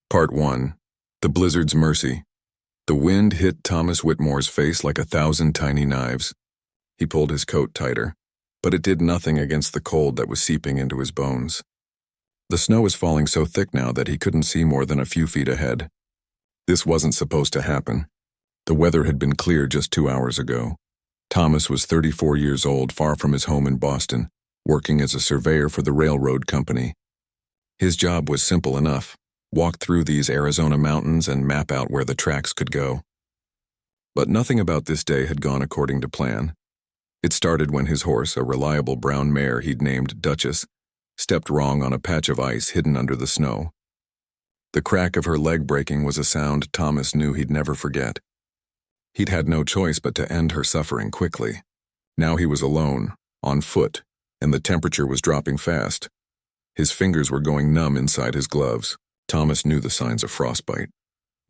Part 1. The Blizzard's Mercy. The wind hit Thomas Whitmore's face like 1,000 tiny knives. He pulled his coat tighter, but it did nothing against the cold that was seeping into his bones. The snow was falling so thick now that he couldn't see more than a few feet ahead. This wasn't supposed to happen. The weather had been clear just 2 hours ago. Thomas was 34 years old, far from his home in Boston, working as a surveyor for the railroad company. His job was simple enough. Walk through these Arizona mountains and map out where the tracks could go. But nothing about this day had gone according to plan. It started when his horse, a reliable brown mare he'd named Duchess, stepped wrong on a patch of ice hidden under the snow. The crack of her leg breaking was a sound Thomas knew he'd never forget. He'd had no choice but to end her suffering quickly. Now he was alone, on foot, and the temperature was dropping fast. His fingers were going numb inside his gloves. Thomas knew the signs of frostbite,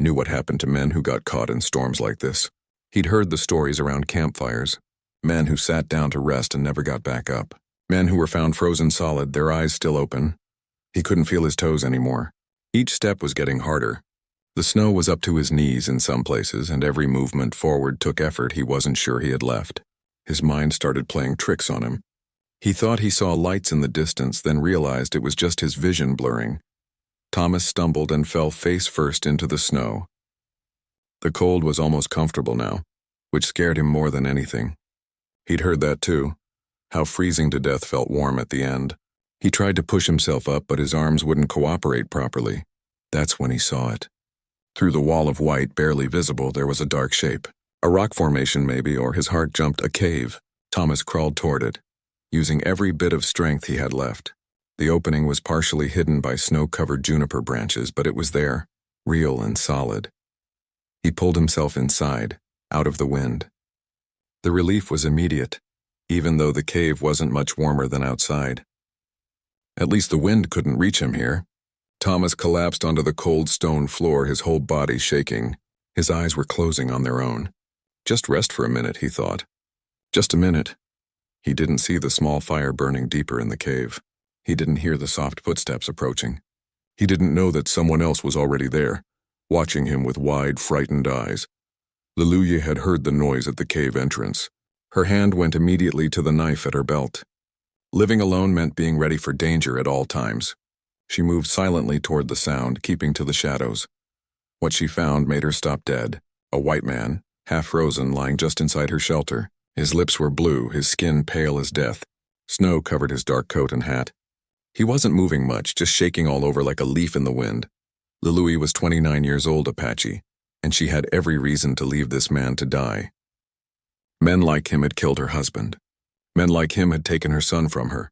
knew what happened to men who got caught in storms like this. He'd heard the stories around campfires, men who sat down to rest and never got back up, men who were found frozen solid, their eyes still open. He couldn't feel his toes anymore. Each step was getting harder. The snow was up to his knees in some places, and every movement forward took effort he wasn't sure he had left. His mind started playing tricks on him. He thought he saw lights in the distance, then realized it was just his vision blurring. Thomas stumbled and fell face first into the snow. The cold was almost comfortable now, which scared him more than anything. He'd heard that too, how freezing to death felt warm at the end. He tried to push himself up, but his arms wouldn't cooperate properly. That's when he saw it. Through the wall of white, barely visible, there was a dark shape. A rock formation maybe, or his heart jumped. A cave. Thomas crawled toward it, using every bit of strength he had left. The opening was partially hidden by snow-covered juniper branches, but it was there, real and solid. He pulled himself inside, out of the wind. The relief was immediate, even though the cave wasn't much warmer than outside. At least the wind couldn't reach him here. Thomas collapsed onto the cold stone floor, his whole body shaking. His eyes were closing on their own. Just rest for a minute, he thought. Just a minute. He didn't see the small fire burning deeper in the cave. He didn't hear the soft footsteps approaching. He didn't know that someone else was already there, watching him with wide, frightened eyes. Liluya had heard the noise at the cave entrance. Her hand went immediately to the knife at her belt. Living alone meant being ready for danger at all times. She moved silently toward the sound, keeping to the shadows. What she found made her stop dead. A white man, half frozen, lying just inside her shelter. His lips were blue, his skin pale as death. Snow covered his dark coat and hat. He wasn't moving much, just shaking all over like a leaf in the wind. Liluya was 29 years old, Apache, and she had every reason to leave this man to die. Men like him had killed her husband. Men like him had taken her son from her.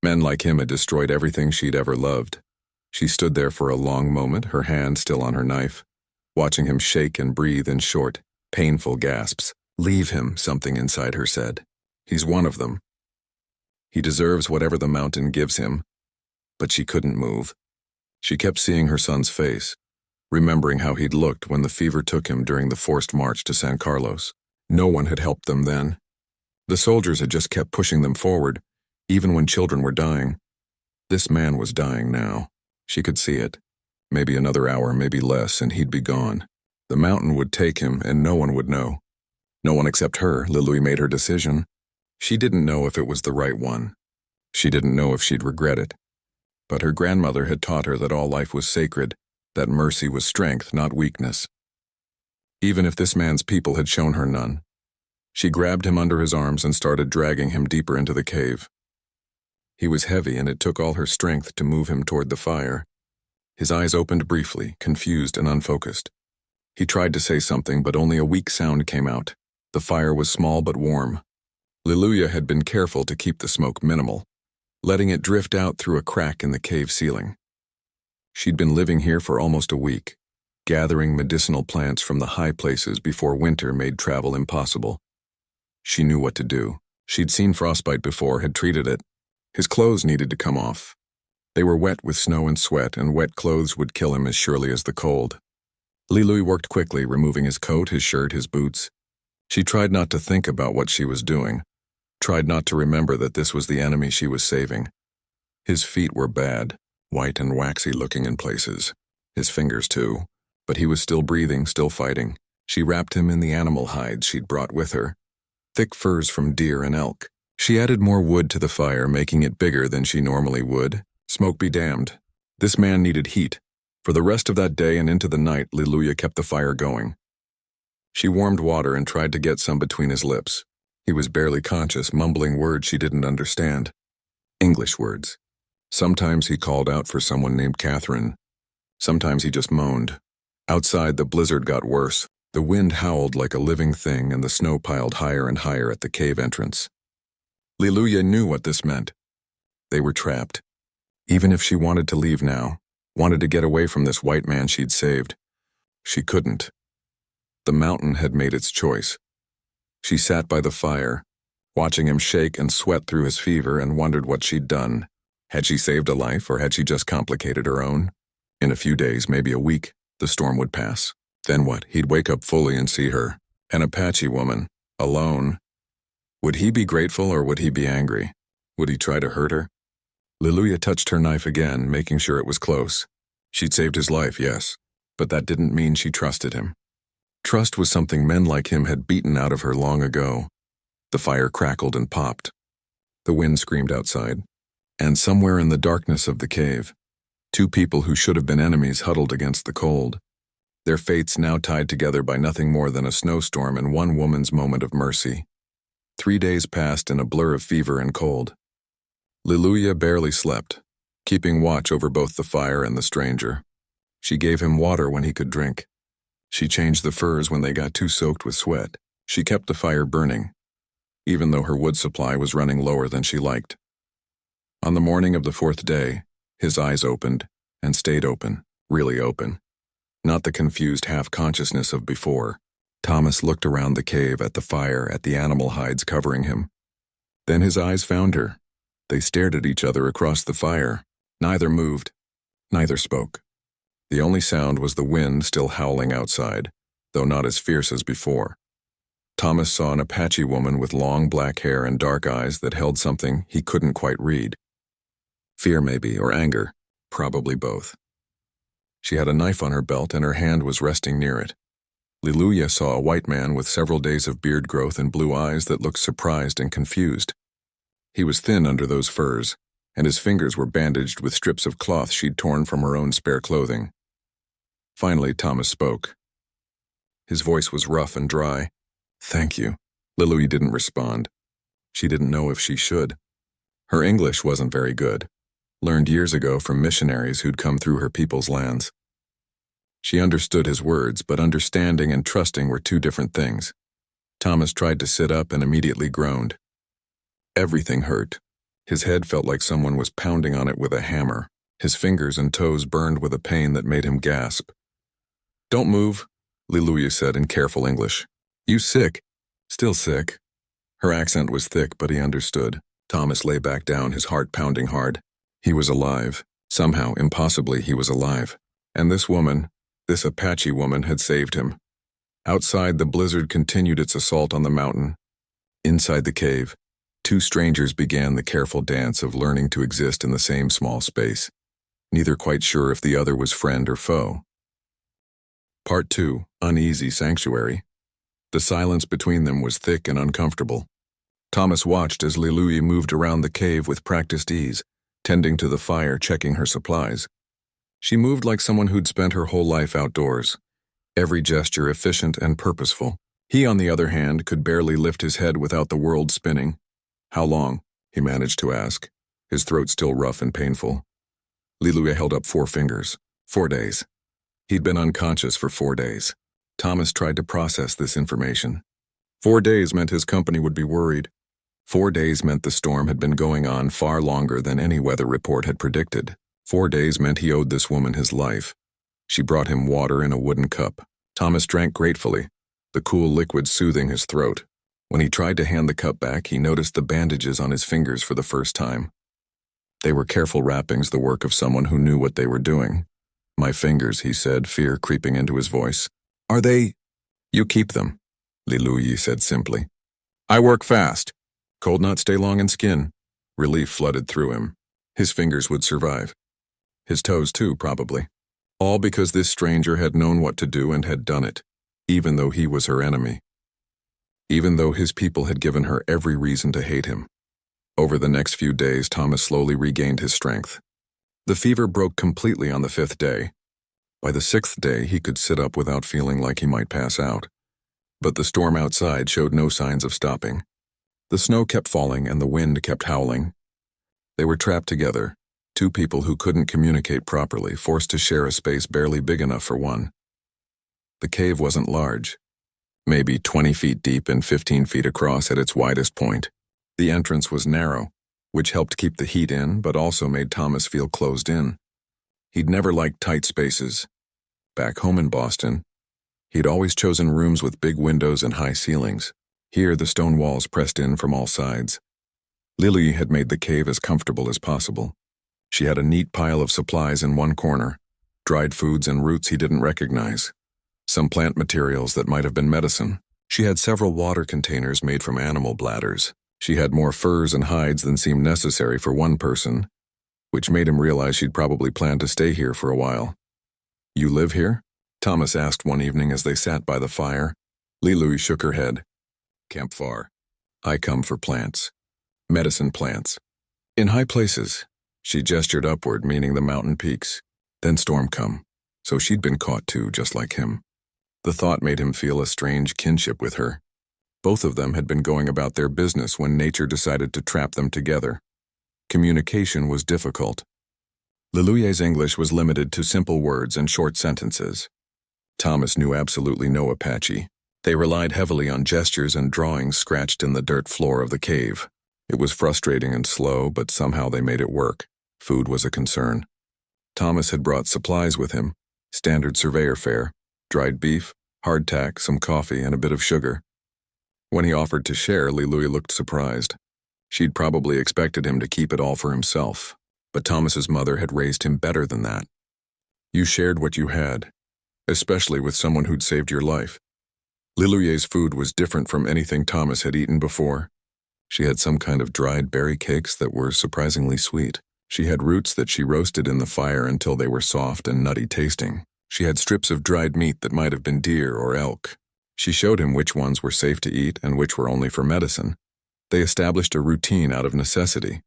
Men like him had destroyed everything she'd ever loved. She stood there for a long moment, her hand still on her knife, watching him shake and breathe in short, painful gasps. Leave him, something inside her said. He's one of them. He deserves whatever the mountain gives him. But she couldn't move. She kept seeing her son's face, remembering how he'd looked when the fever took him during the forced march to San Carlos. No one had helped them then. The soldiers had just kept pushing them forward, even when children were dying. This man was dying now. She could see it. Maybe another hour, maybe less, and he'd be gone. The mountain would take him, and no one would know. No one except her. Liluya made her decision. She didn't know if it was the right one. She didn't know if she'd regret it. But her grandmother had taught her that all life was sacred, that mercy was strength, not weakness. Even if this man's people had shown her none. She grabbed him under his arms and started dragging him deeper into the cave. He was heavy, and it took all her strength to move him toward the fire. His eyes opened briefly, confused and unfocused. He tried to say something, but only a weak sound came out. The fire was small but warm. Liluya had been careful to keep the smoke minimal, letting it drift out through a crack in the cave ceiling. She'd been living here for almost a week, gathering medicinal plants from the high places before winter made travel impossible. She knew what to do. She'd seen frostbite before, had treated it. His clothes needed to come off. They were wet with snow and sweat, and wet clothes would kill him as surely as the cold. Liluya worked quickly, removing his coat, his shirt, his boots. She tried not to think about what she was doing, tried not to remember that this was the enemy she was saving. His feet were bad, white and waxy looking in places. his fingers too, but he was still breathing, still fighting. She wrapped him in the animal hides she'd brought with her, thick furs from deer and elk. She added more wood to the fire, making it bigger than she normally would. Smoke be damned. This man needed heat. For the rest of that day and into the night, Liluya kept the fire going. She warmed water and tried to get some between his lips. He was barely conscious, mumbling words she didn't understand. English words. Sometimes he called out for someone named Catherine. Sometimes he just moaned. Outside, the blizzard got worse. The wind howled like a living thing and the snow piled higher and higher at the cave entrance. Liluya knew what this meant. They were trapped. Even if she wanted to leave now, wanted to get away from this white man she'd saved, she couldn't. The mountain had made its choice. She sat by the fire, watching him shake and sweat through his fever, and wondered what she'd done. Had she saved a life, or had she just complicated her own? In a few days, maybe a week, the storm would pass. Then what? He'd wake up fully and see her, an Apache woman, alone. Would he be grateful or would he be angry? Would he try to hurt her? Liluya touched her knife again, making sure it was close. She'd saved his life, yes, but that didn't mean she trusted him. Trust was something men like him had beaten out of her long ago. The fire crackled and popped. The wind screamed outside. And somewhere in the darkness of the cave, two people who should have been enemies huddled against the cold, their fates now tied together by nothing more than a snowstorm and one woman's moment of mercy. 3 days passed in a blur of fever and cold. Liluya barely slept, keeping watch over both the fire and the stranger. She gave him water when he could drink. She changed the furs when they got too soaked with sweat. She kept the fire burning, even though her wood supply was running lower than she liked. On the morning of the 4th day, his eyes opened, and stayed open, really open. Not the confused half-consciousness of before. Thomas looked around the cave, at the fire, at the animal hides covering him. Then his eyes found her. They stared at each other across the fire. Neither moved. Neither spoke. The only sound was the wind still howling outside, though not as fierce as before. Thomas saw an Apache woman with long black hair and dark eyes that held something he couldn't quite read. Fear maybe, or anger, probably both. She had a knife on her belt and her hand was resting near it. Liluya saw a white man with several days of beard growth and blue eyes that looked surprised and confused. He was thin under those furs, and his fingers were bandaged with strips of cloth she'd torn from her own spare clothing. Finally, Thomas spoke. His voice was rough and dry. "Thank you." Liluya didn't respond. She didn't know if she should. Her English wasn't very good, learned years ago from missionaries who'd come through her people's lands. She understood his words, but understanding and trusting were two different things. Thomas tried to sit up and immediately groaned. Everything hurt. His head felt like someone was pounding on it with a hammer. His fingers and toes burned with a pain that made him gasp. "Don't move," Liluya said in careful English. "You sick?" "Still sick." Her accent was thick, but he understood. Thomas lay back down, his heart pounding hard. He was alive. Somehow, impossibly, he was alive. And this woman, this Apache woman, had saved him. Outside, the blizzard continued its assault on the mountain. Inside the cave, two strangers began the careful dance of learning to exist in the same small space, neither quite sure if the other was friend or foe. Part 2, Uneasy Sanctuary. The silence between them was thick and uncomfortable. Thomas watched as Liluya moved around the cave with practiced ease, tending to the fire, checking her supplies. She moved like someone who'd spent her whole life outdoors, every gesture efficient and purposeful. He, on the other hand, could barely lift his head without the world spinning. "How long?" he managed to ask, his throat still rough and painful. Liluya held up 4 fingers. 4 days. He'd been unconscious for 4 days. Thomas tried to process this information. 4 days meant his company would be worried. 4 days meant the storm had been going on far longer than any weather report had predicted. 4 days meant he owed this woman his life. She brought him water in a wooden cup. Thomas drank gratefully, the cool liquid soothing his throat. When he tried to hand the cup back, he noticed the bandages on his fingers for the first time. They were careful wrappings, the work of someone who knew what they were doing. "My fingers," he said, fear creeping into his voice. "Are they—" "You keep them," Liluya said simply. "I work fast. Cold not stay long in skin." Relief flooded through him. His fingers would survive. His toes too, probably. All because this stranger had known what to do and had done it, even though he was her enemy. Even though his people had given her every reason to hate him. Over the next few days, Thomas slowly regained his strength. The fever broke completely on the 5th day. By the 6th day, he could sit up without feeling like he might pass out. But the storm outside showed no signs of stopping. The snow kept falling and the wind kept howling. They were trapped together, two people who couldn't communicate properly, forced to share a space barely big enough for one. The cave wasn't large, maybe 20 feet deep and 15 feet across at its widest point. The entrance was narrow, which helped keep the heat in but also made Thomas feel closed in. He'd never liked tight spaces. Back home in Boston, he'd always chosen rooms with big windows and high ceilings. Here, the stone walls pressed in from all sides. Lily had made the cave as comfortable as possible. She had a neat pile of supplies in one corner, dried foods and roots he didn't recognize, some plant materials that might have been medicine. She had several water containers made from animal bladders. She had more furs and hides than seemed necessary for one person, which made him realize she'd probably planned to stay here for a while. "You live here?" Thomas asked one evening as they sat by the fire. Lily shook her head. "Camp far. I come for plants. Medicine plants. In high places." She gestured upward, meaning the mountain peaks. Then storm come, so she'd been caught too, just like him. The thought made him feel a strange kinship with her. Both of them had been going about their business when nature decided to trap them together. Communication was difficult. Liluy's English was limited to simple words and short sentences. Thomas knew absolutely no Apache. They relied heavily on gestures and drawings scratched in the dirt floor of the cave. It was frustrating and slow, but somehow they made it work. Food was a concern. Thomas had brought supplies with him, standard surveyor fare, dried beef, hardtack, some coffee, and a bit of sugar. When he offered to share, Lily looked surprised. She'd probably expected him to keep it all for himself, but Thomas's mother had raised him better than that. You shared what you had, especially with someone who'd saved your life. Liluy's food was different from anything Thomas had eaten before. She had some kind of dried berry cakes that were surprisingly sweet. She had roots that she roasted in the fire until they were soft and nutty tasting. She had strips of dried meat that might have been deer or elk. She showed him which ones were safe to eat and which were only for medicine. They established a routine out of necessity.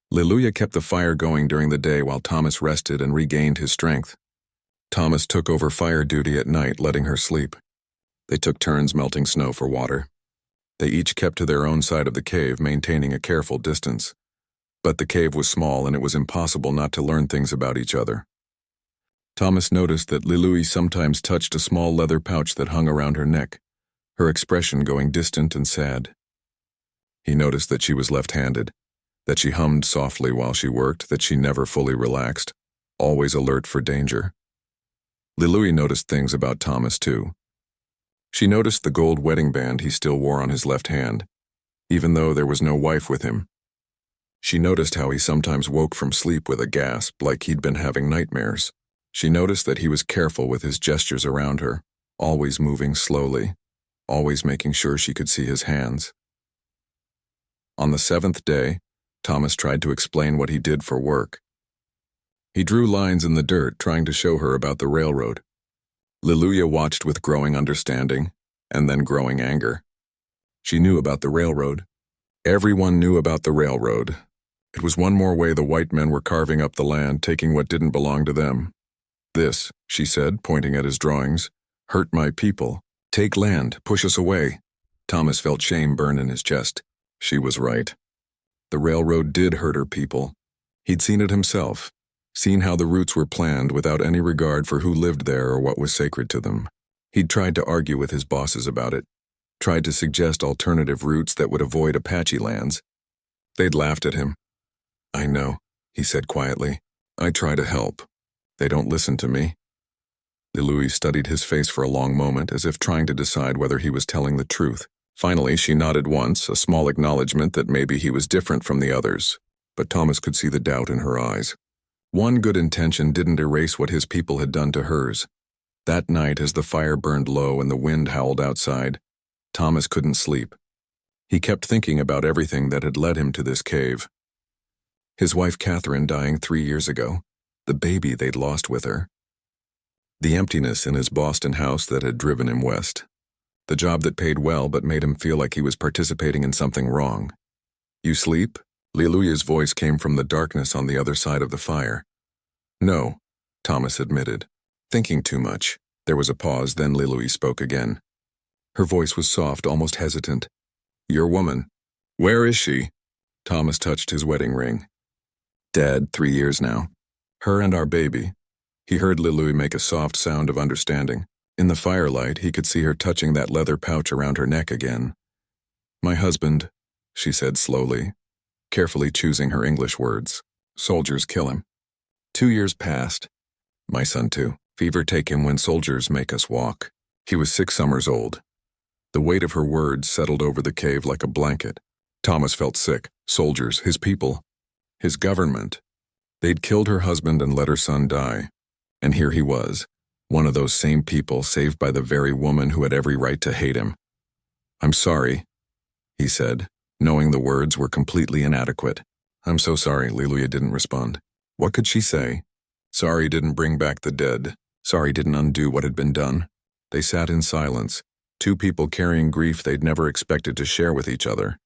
Lily kept the fire going during the day while Thomas rested and regained his strength. Thomas took over fire duty at night, letting her sleep. They took turns melting snow for water. They each kept to their own side of the cave, maintaining a careful distance. But the cave was small and it was impossible not to learn things about each other. Thomas noticed that Lily sometimes touched a small leather pouch that hung around her neck, her expression going distant and sad. He noticed that she was left-handed, that she hummed softly while she worked, that she never fully relaxed, always alert for danger. Lily noticed things about Thomas too. She noticed the gold wedding band he still wore on his left hand, even though there was no wife with him. She noticed how he sometimes woke from sleep with a gasp, like he'd been having nightmares. She noticed that he was careful with his gestures around her, always moving slowly, always making sure she could see his hands. On the 7th day, Thomas tried to explain what he did for work. He drew lines in the dirt, trying to show her about the railroad. Lily watched with growing understanding, and then growing anger. She knew about the railroad. Everyone knew about the railroad. It was one more way the white men were carving up the land, taking what didn't belong to them. "This," she said, pointing at his drawings, "hurt my people. Take land, push us away." Thomas felt shame burn in his chest. She was right. The railroad did hurt her people. He'd seen it himself, seen how the routes were planned without any regard for who lived there or what was sacred to them. He'd tried to argue with his bosses about it, tried to suggest alternative routes that would avoid Apache lands. They'd laughed at him. "I know," he said quietly. "I try to help. They don't listen to me." Lily studied his face for a long moment, as if trying to decide whether he was telling the truth. Finally, she nodded once, a small acknowledgement that maybe he was different from the others. But Thomas could see the doubt in her eyes. One good intention didn't erase what his people had done to hers. That night, as the fire burned low and the wind howled outside, Thomas couldn't sleep. He kept thinking about everything that had led him to this cave. His wife Catherine dying 3 years ago, the baby they'd lost with her, The emptiness in his Boston house that had driven him west. The job that paid well but made him feel like he was participating in something wrong. "You sleep?" Liluya's voice came from the darkness on the other side of the fire. "No," Thomas admitted. "Thinking too much." There was a pause, then Liluya spoke again. Her voice was soft, almost hesitant. "Your woman. Where is she?" Thomas touched his wedding ring. "Dead, 3 years now. Her and our baby." He heard Liluya make a soft sound of understanding. In the firelight, he could see her touching that leather pouch around her neck again. "My husband," she said slowly, carefully choosing her English words. "Soldiers kill him. 2 years passed. My son too. Fever take him when soldiers make us walk." He was 6 summers old. The weight of her words settled over the cave like a blanket. Thomas felt sick. Soldiers, his people, his government. They'd killed her husband and let her son die. And here he was, one of those same people saved by the very woman who had every right to hate him. "I'm sorry," he said, knowing the words were completely inadequate. "I'm so sorry," Liluya didn't respond. What could she say? Sorry didn't bring back the dead. Sorry didn't undo what had been done. They sat in silence, 2 people carrying grief they'd never expected to share with each other.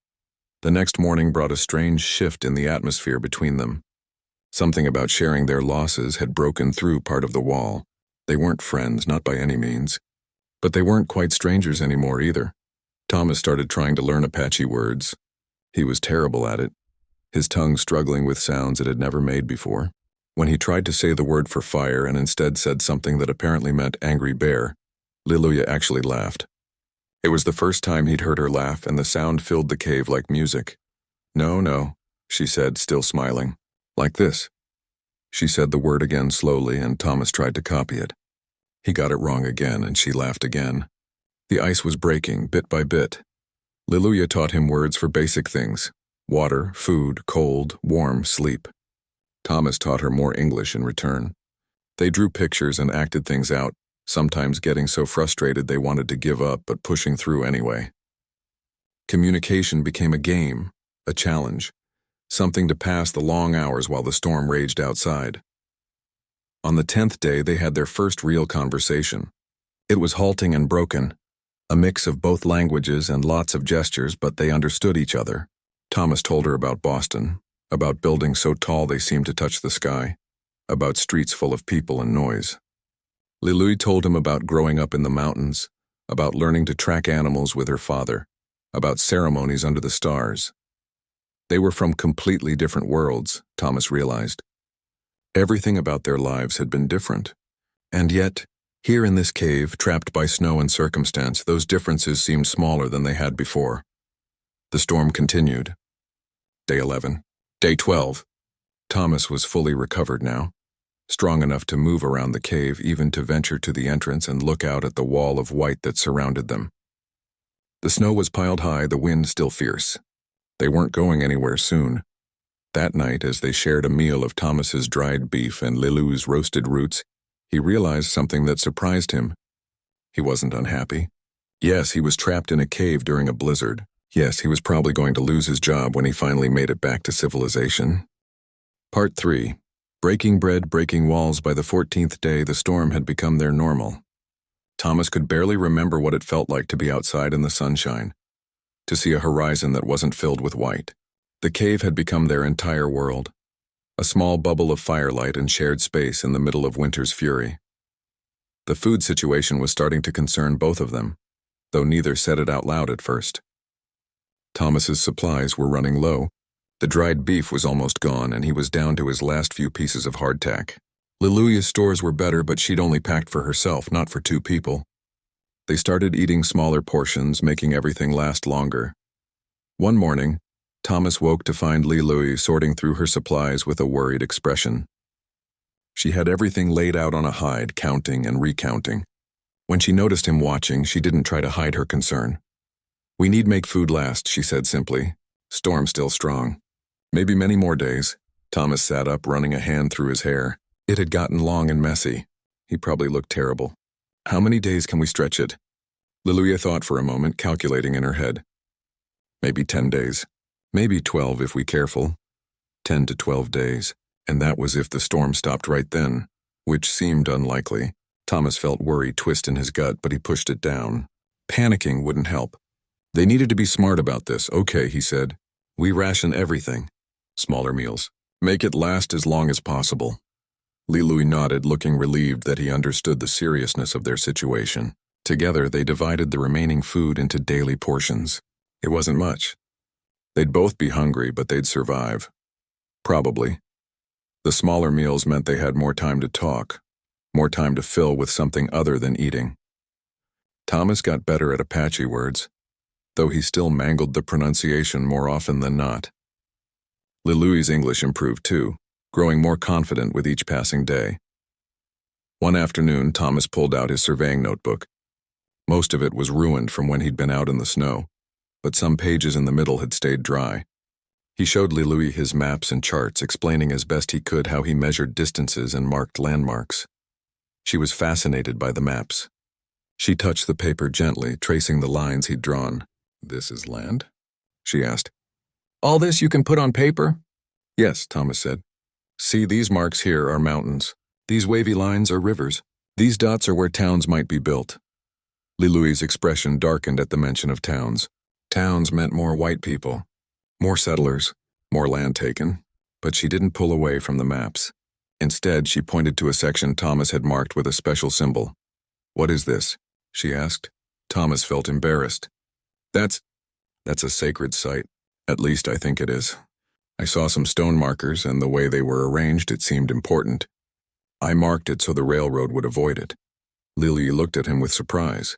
The next morning brought a strange shift in the atmosphere between them. Something about sharing their losses had broken through part of the wall. They weren't friends, not by any means. But they weren't quite strangers anymore either. Thomas started trying to learn Apache words. He was terrible at it, his tongue struggling with sounds it had never made before. When he tried to say the word for fire and instead said something that apparently meant angry bear, Liluya actually laughed. It was the first time he'd heard her laugh, and the sound filled the cave like music. No, she said, still smiling. Like this. She said the word again slowly, and Thomas tried to copy it. He got it wrong again, and she laughed again. The ice was breaking, bit by bit. Liluya taught him words for basic things: water, food, cold, warm, sleep. Thomas taught her more English in return. They drew pictures and acted things out, sometimes getting so frustrated they wanted to give up but pushing through anyway. Communication became a game, a challenge, something to pass the long hours while the storm raged outside. On the 10th day, they had their first real conversation. It was halting and broken, a mix of both languages and lots of gestures, but they understood each other. Thomas told her about Boston, about buildings so tall they seemed to touch the sky, about streets full of people and noise. Liluya told him about growing up in the mountains, about learning to track animals with her father, about ceremonies under the stars. They were from completely different worlds, Thomas realized. Everything about their lives had been different. And yet, here in this cave, trapped by snow and circumstance, those differences seemed smaller than they had before. The storm continued. Day 11. Day 12. Thomas was fully recovered now, strong enough to move around the cave, even to venture to the entrance and look out at the wall of white that surrounded them. The snow was piled high, the wind still fierce. They weren't going anywhere soon. That night, as they shared a meal of Thomas's dried beef and Lilu's roasted roots, he realized something that surprised him. He wasn't unhappy. Yes, he was trapped in a cave during a blizzard. Yes, he was probably going to lose his job when he finally made it back to civilization. Part 3. Breaking bread, breaking walls. By the 14th day, the storm had become their normal. Thomas could barely remember what it felt like to be outside in the sunshine, to see a horizon that wasn't filled with white. The cave had become their entire world, a small bubble of firelight and shared space in the middle of winter's fury. The food situation was starting to concern both of them, though neither said it out loud at first. Thomas's supplies were running low. The dried beef was almost gone, and he was down to his last few pieces of hardtack. Liluya's stores were better, but she'd only packed for herself, not for 2 people. They started eating smaller portions, making everything last longer. One morning, Thomas woke to find Liluya sorting through her supplies with a worried expression. She had everything laid out on a hide, counting and recounting. When she noticed him watching, she didn't try to hide her concern. "We need make food last," she said simply. "Storm still strong. Maybe many more days." Thomas sat up, running a hand through his hair. It had gotten long and messy. He probably looked terrible. "How many days can we stretch it?" Liluya thought for a moment, calculating in her head. "Maybe 10 days. Maybe 12 if we're careful. 10 to 12 days. And that was if the storm stopped right then, which seemed unlikely. Thomas felt worry twist in his gut, but he pushed it down. Panicking wouldn't help. They needed to be smart about this. Okay, he said. We ration everything. Smaller meals. Make it last as long as possible. Louis nodded, looking relieved that he understood the seriousness of their situation. Together, they divided the remaining food into daily portions. It wasn't much. They'd both be hungry, but they'd survive. Probably. The smaller meals meant they had more time to talk, more time to fill with something other than eating. Thomas got better at Apache words, though he still mangled the pronunciation more often than not. Louis's English improved too, growing more confident with each passing day. One afternoon, Thomas pulled out his surveying notebook. Most of it was ruined from when he'd been out in the snow, but some pages in the middle had stayed dry. He showed Louis his maps and charts, explaining as best he could how he measured distances and marked landmarks. She was fascinated by the maps. She touched the paper gently, tracing the lines he'd drawn. This is land? She asked. All this you can put on paper? Yes, Thomas said. See, these marks here are mountains. These wavy lines are rivers. These dots are where towns might be built. Louis's expression darkened at the mention of towns. Towns meant more white people. More settlers, more land taken, but she didn't pull away from the maps. Instead, she pointed to a section Thomas had marked with a special symbol. What is this? She asked. Thomas felt embarrassed. That's a sacred site. At least I think it is. I saw some stone markers, and the way they were arranged, it seemed important. I marked it so the railroad would avoid it. Louis looked at him with surprise.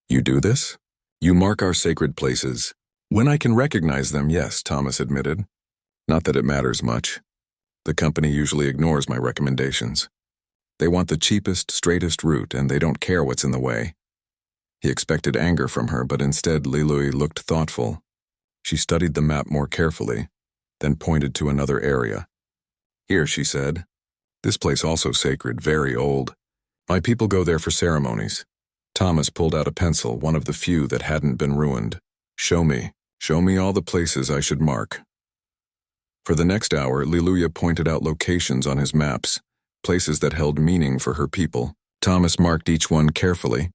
You do this? You mark our sacred places. When I can recognize them, yes, Thomas admitted. Not that it matters much. The company usually ignores my recommendations. They want the cheapest, straightest route, and they don't care what's in the way. He expected anger from her, but instead Louis looked thoughtful. She studied the map more carefully, then pointed to another area. Here, she said. This place also sacred, very old. My people go there for ceremonies. Thomas pulled out a pencil, one of the few that hadn't been ruined. Show me all the places I should mark. For the next hour, Louis pointed out locations on his maps, places that held meaning for her people. Thomas marked each one carefully,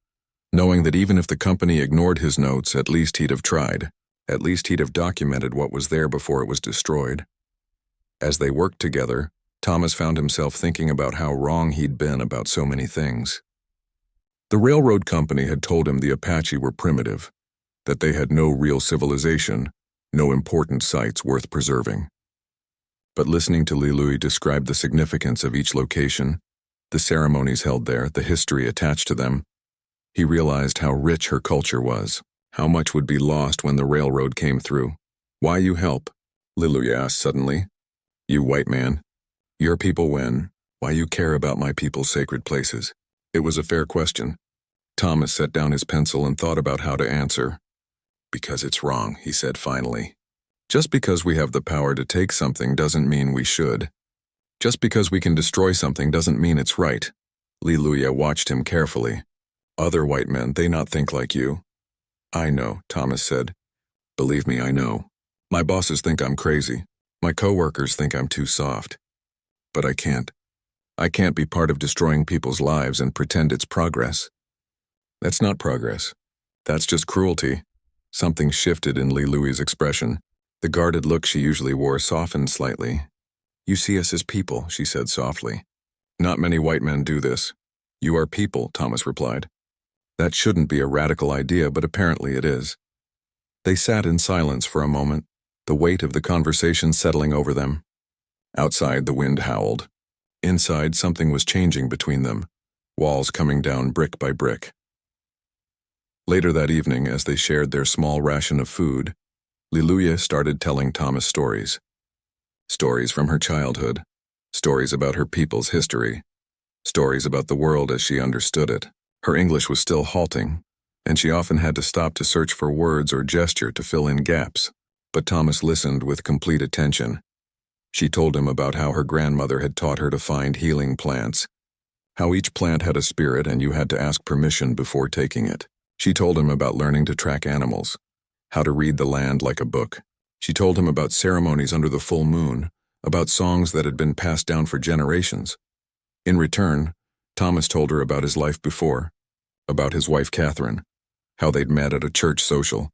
knowing that even if the company ignored his notes, at least he'd have tried. At least he'd have documented what was there before it was destroyed. As they worked together, Thomas found himself thinking about how wrong he'd been about so many things. The railroad company had told him the Apache were primitive, that they had no real civilization, no important sites worth preserving. But listening to Louis describe the significance of each location, the ceremonies held there, the history attached to them, he realized how rich her culture was, how much would be lost when the railroad came through. Why you help? Louis asked suddenly. You white man. Your people win. Why you care about my people's sacred places? It was a fair question. Thomas set down his pencil and thought about how to answer. Because it's wrong, he said finally. Just because we have the power to take something doesn't mean we should. Just because we can destroy something doesn't mean it's right. Louis watched him carefully. Other white men, they not think like you. I know, Thomas said. Believe me, I know. My bosses think I'm crazy. My coworkers think I'm too soft. But I can't. I can't be part of destroying people's lives and pretend it's progress. That's not progress. That's just cruelty. Something shifted in Louis's expression. The guarded look she usually wore softened slightly. You see us as people, she said softly. Not many white men do this. You are people, Thomas replied. That shouldn't be a radical idea, but apparently it is. They sat in silence for a moment, the weight of the conversation settling over them. Outside, the wind howled. Inside, something was changing between them, walls coming down brick by brick. Later that evening, as they shared their small ration of food, Louis started telling Thomas stories. Stories from her childhood, stories about her people's history, stories about the world as she understood it. Her English was still halting, and she often had to stop to search for words or gesture to fill in gaps, but Thomas listened with complete attention. She told him about how her grandmother had taught her to find healing plants, how each plant had a spirit and you had to ask permission before taking it. She told him about learning to track animals, how to read the land like a book. She told him about ceremonies under the full moon, about songs that had been passed down for generations. In return, Thomas told her about his life before, about his wife Catherine, how they'd met at a church social,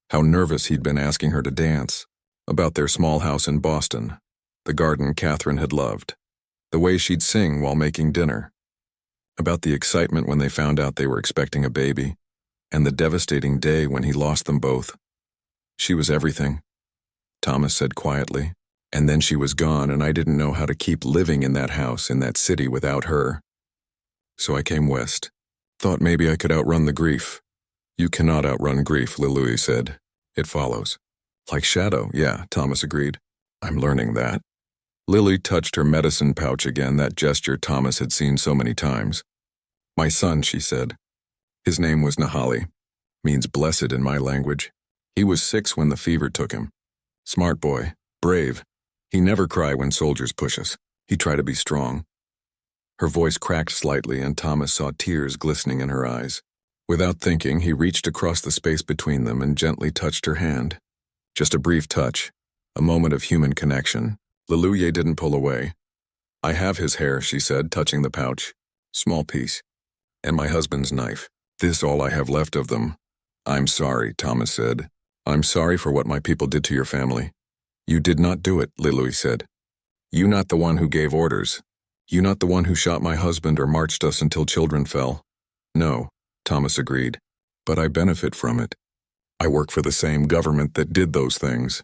how nervous he'd been asking her to dance, about their small house in Boston, the garden Catherine had loved, the way she'd sing while making dinner, about the excitement when they found out they were expecting a baby, and the devastating day when he lost them both. She was everything, Thomas said quietly, and then she was gone and I didn't know how to keep living in that house, in that city without her. So I came west. Thought maybe I could outrun the grief. You cannot outrun grief, Lily said. It follows. Like shadow, yeah, Thomas agreed. I'm learning that. Lily touched her medicine pouch again, that gesture Thomas had seen so many times. My son, she said. His name was Nahali. Means blessed in my language. He was 6 when the fever took him. Smart boy, brave. He never cry when soldiers push us. He try to be strong. Her voice cracked slightly and Thomas saw tears glistening in her eyes. Without thinking, he reached across the space between them and gently touched her hand. Just a brief touch, a moment of human connection. Lily didn't pull away. I have his hair, she said, touching the pouch. Small piece. And my husband's knife. This all I have left of them. I'm sorry, Thomas said. I'm sorry for what my people did to your family. You did not do it, Lily said. You not the one who gave orders. You not the one who shot my husband or marched us until children fell. No, Thomas agreed. But I benefit from it. I work for the same government that did those things.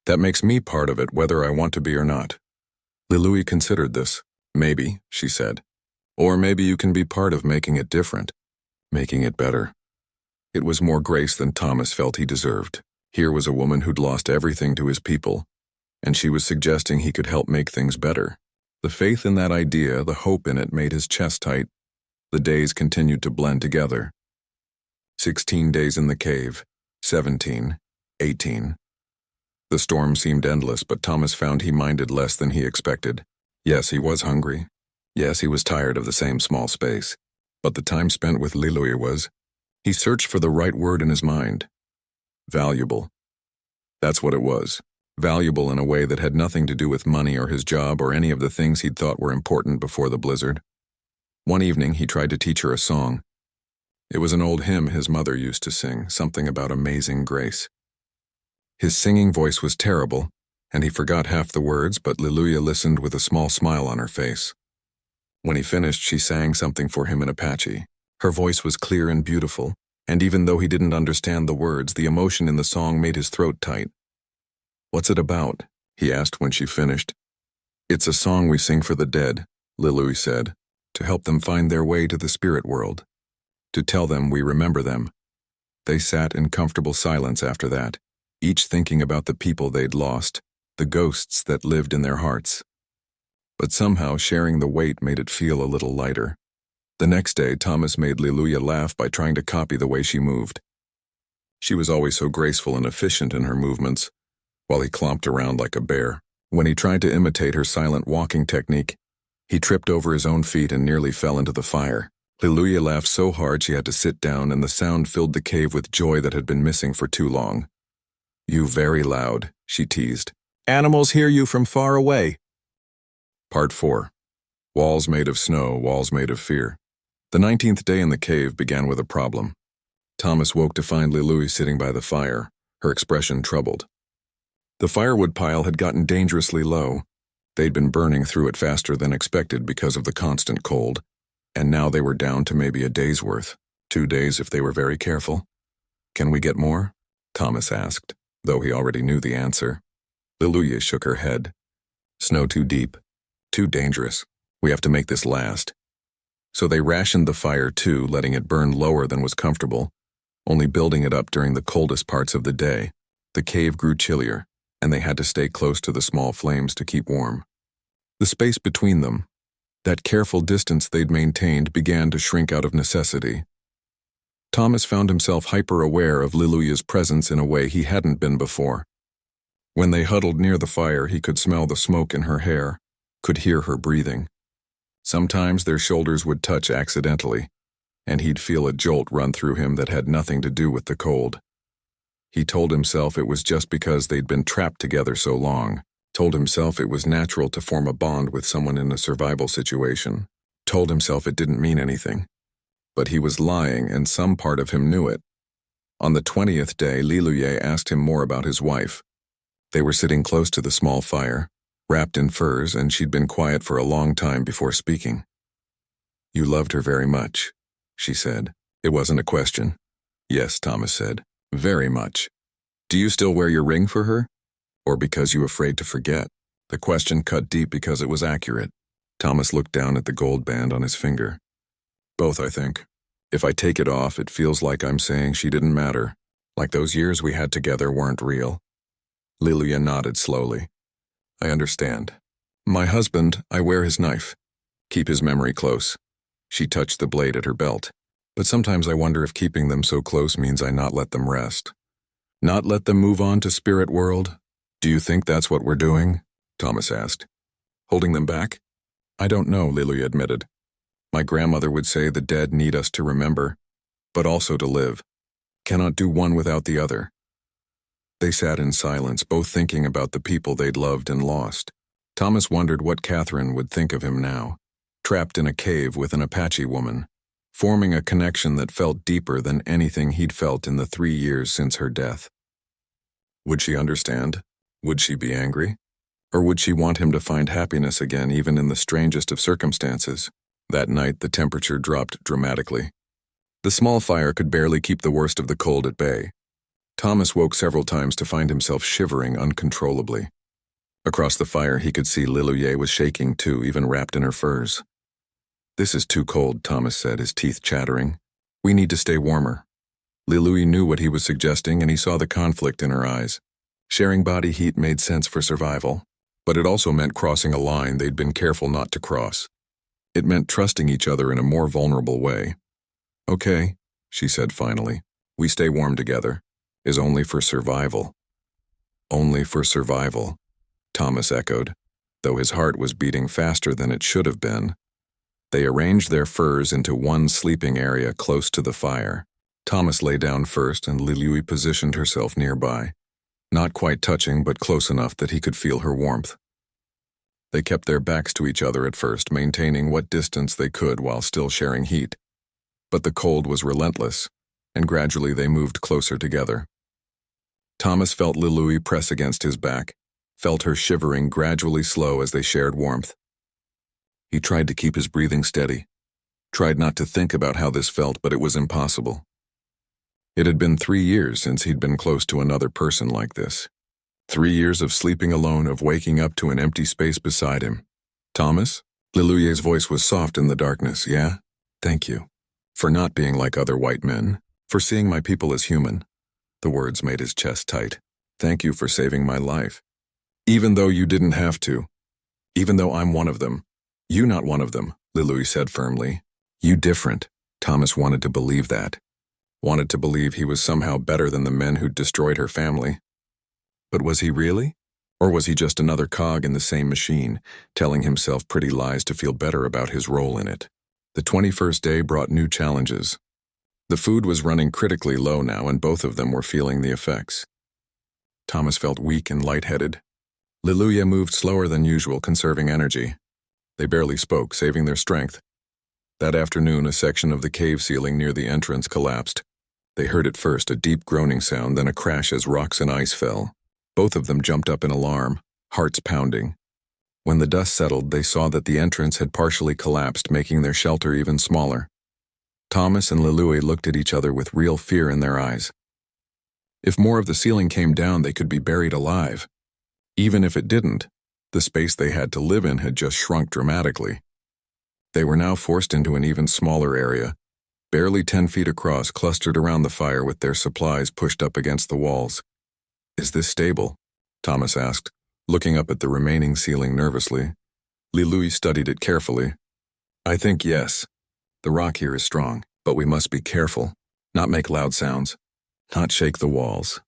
That makes me part of it whether I want to be or not. Lily considered this. Maybe, she said. Or maybe you can be part of making it different. Making it better. It was more grace than Thomas felt he deserved. Here was a woman who'd lost everything to his people, and she was suggesting he could help make things better. The faith in that idea, the hope in it, made his chest tight. The days continued to blend together. 16 days in the cave, 17, 18. The storm seemed endless, but Thomas found he minded less than he expected. Yes, he was hungry. Yes, he was tired of the same small space. But the time spent with Lily was... He searched for the right word in his mind. Valuable. That's what it was. Valuable in a way that had nothing to do with money or his job or any of the things he'd thought were important before the blizzard. One evening, he tried to teach her a song. It was an old hymn his mother used to sing, something about amazing grace. His singing voice was terrible, and he forgot half the words, but Lily listened with a small smile on her face. When he finished, she sang something for him in Apache. Her voice was clear and beautiful, and even though he didn't understand the words, the emotion in the song made his throat tight. What's it about? He asked when she finished. It's a song we sing for the dead, Lily said, to help them find their way to the spirit world, to tell them we remember them. They sat in comfortable silence after that, each thinking about the people they'd lost, the ghosts that lived in their hearts. But somehow sharing the weight made it feel a little lighter. The next day, Thomas made Lily laugh by trying to copy the way she moved. She was always so graceful and efficient in her movements, while he clomped around like a bear. When he tried to imitate her silent walking technique, he tripped over his own feet and nearly fell into the fire. Lily laughed so hard she had to sit down, and the sound filled the cave with joy that had been missing for too long. You very loud, she teased. Animals hear you from far away. Part 4. Walls made of snow, walls made of fear. The 19th day in the cave began with a problem. Thomas woke to find Lily sitting by the fire, her expression troubled. The firewood pile had gotten dangerously low. They'd been burning through it faster than expected because of the constant cold, and now they were down to maybe a day's worth, 2 days if they were very careful. Can we get more? Thomas asked, though he already knew the answer. Lily shook her head. Snow too deep, too dangerous. We have to make this last. So they rationed the fire too, letting it burn lower than was comfortable, only building it up during the coldest parts of the day. The cave grew chillier, and they had to stay close to the small flames to keep warm. The space between them, that careful distance they'd maintained, began to shrink out of necessity. Thomas found himself hyper-aware of Lily's presence in a way he hadn't been before. When they huddled near the fire, he could smell the smoke in her hair, could hear her breathing. Sometimes their shoulders would touch accidentally, and he'd feel a jolt run through him that had nothing to do with the cold. He told himself it was just because they'd been trapped together so long, told himself it was natural to form a bond with someone in a survival situation, told himself it didn't mean anything. But he was lying, and some part of him knew it. On the 20th day, Liluye asked him more about his wife. They were sitting close to the small fire, wrapped in furs, and she'd been quiet for a long time before speaking. "You loved her very much," she said. It wasn't a question. "Yes," Thomas said. "Very much. Do you still wear your ring for her? Or because you're afraid to forget?" The question cut deep because it was accurate. Thomas looked down at the gold band on his finger. "Both, I think. If I take it off, it feels like I'm saying she didn't matter, like those years we had together weren't real." Lilia nodded slowly. "I understand. My husband, I wear his knife. Keep his memory close." She touched the blade at her belt. "But sometimes I wonder if keeping them so close means I not let them rest. Not let them move on to spirit world? Do you think that's what we're doing?" Thomas asked. "Holding them back?" "I don't know," Lilia admitted. "My grandmother would say the dead need us to remember, but also to live. Cannot do one without the other." They sat in silence, both thinking about the people they'd loved and lost. Thomas wondered what Catherine would think of him now, trapped in a cave with an Apache woman, forming a connection that felt deeper than anything he'd felt in the 3 years since her death. Would she understand? Would she be angry? Or would she want him to find happiness again even in the strangest of circumstances? That night the temperature dropped dramatically. The small fire could barely keep the worst of the cold at bay. Thomas woke several times to find himself shivering uncontrollably. Across the fire he could see Liluye was shaking too, even wrapped in her furs. "This is too cold," Thomas said, his teeth chattering. "We need to stay warmer." Liluye knew what he was suggesting, and he saw the conflict in her eyes. Sharing body heat made sense for survival, but it also meant crossing a line they'd been careful not to cross. It meant trusting each other in a more vulnerable way. "Okay," she said finally. "We stay warm together. Is only for survival." "Only for survival," Thomas echoed, though his heart was beating faster than it should have been. They arranged their furs into one sleeping area close to the fire. Thomas lay down first, and Liluye positioned herself nearby, not quite touching but close enough that he could feel her warmth. They kept their backs to each other at first, maintaining what distance they could while still sharing heat. But the cold was relentless, and gradually they moved closer together. Thomas felt Liluye press against his back, felt her shivering gradually slow as they shared warmth. He tried to keep his breathing steady, tried not to think about how this felt, but it was impossible. It had been 3 years since he'd been close to another person like this. 3 years of sleeping alone, of waking up to an empty space beside him. "Thomas?" Liluye's voice was soft in the darkness. "Yeah? Thank you. For not being like other white men. For seeing my people as human." The words made his chest tight. "Thank you for saving my life. Even though you didn't have to. Even though I'm one of them. You not one of them," Liluye said firmly. "You different." Thomas wanted to believe that. Wanted to believe he was somehow better than the men who'd destroyed her family. But was he really? Or was he just another cog in the same machine, telling himself pretty lies to feel better about his role in it? The 21st day brought new challenges. The food was running critically low now, and both of them were feeling the effects. Thomas felt weak and lightheaded. Liluye moved slower than usual, conserving energy. They barely spoke, saving their strength. That afternoon, a section of the cave ceiling near the entrance collapsed. They heard at first a deep groaning sound, then a crash as rocks and ice fell. Both of them jumped up in alarm, hearts pounding. When the dust settled, they saw that the entrance had partially collapsed, making their shelter even smaller. Thomas and Liluye looked at each other with real fear in their eyes. If more of the ceiling came down, they could be buried alive. Even if it didn't, the space they had to live in had just shrunk dramatically. They were now forced into an even smaller area, barely 10 feet across, clustered around the fire with their supplies pushed up against the walls. "Is this stable?" Thomas asked, looking up at the remaining ceiling nervously. Liluye studied it carefully. "I think yes. The rock here is strong, but we must be careful, not make loud sounds, not shake the walls."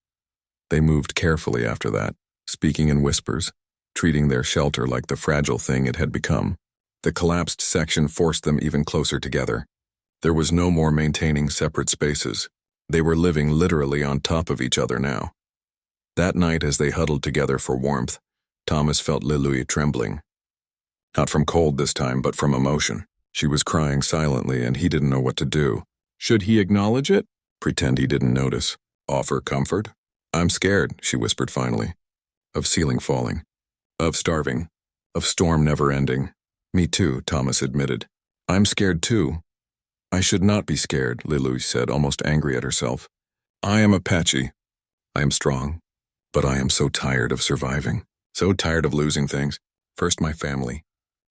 They moved carefully after that, speaking in whispers, treating their shelter like the fragile thing it had become. The collapsed section forced them even closer together. There was no more maintaining separate spaces. They were living literally on top of each other now. That night, as they huddled together for warmth, Thomas felt Liluye trembling. Not from cold this time, but from emotion. She was crying silently, and he didn't know what to do. Should he acknowledge it? Pretend he didn't notice? Offer comfort? I'm scared, she whispered finally. Of ceiling falling. Of starving. Of storm never ending. Me too, Thomas admitted. I'm scared too. I should not be scared, Lily said, almost angry at herself. I am Apache. I am strong, but I am so tired of surviving. So tired of losing things. First my family.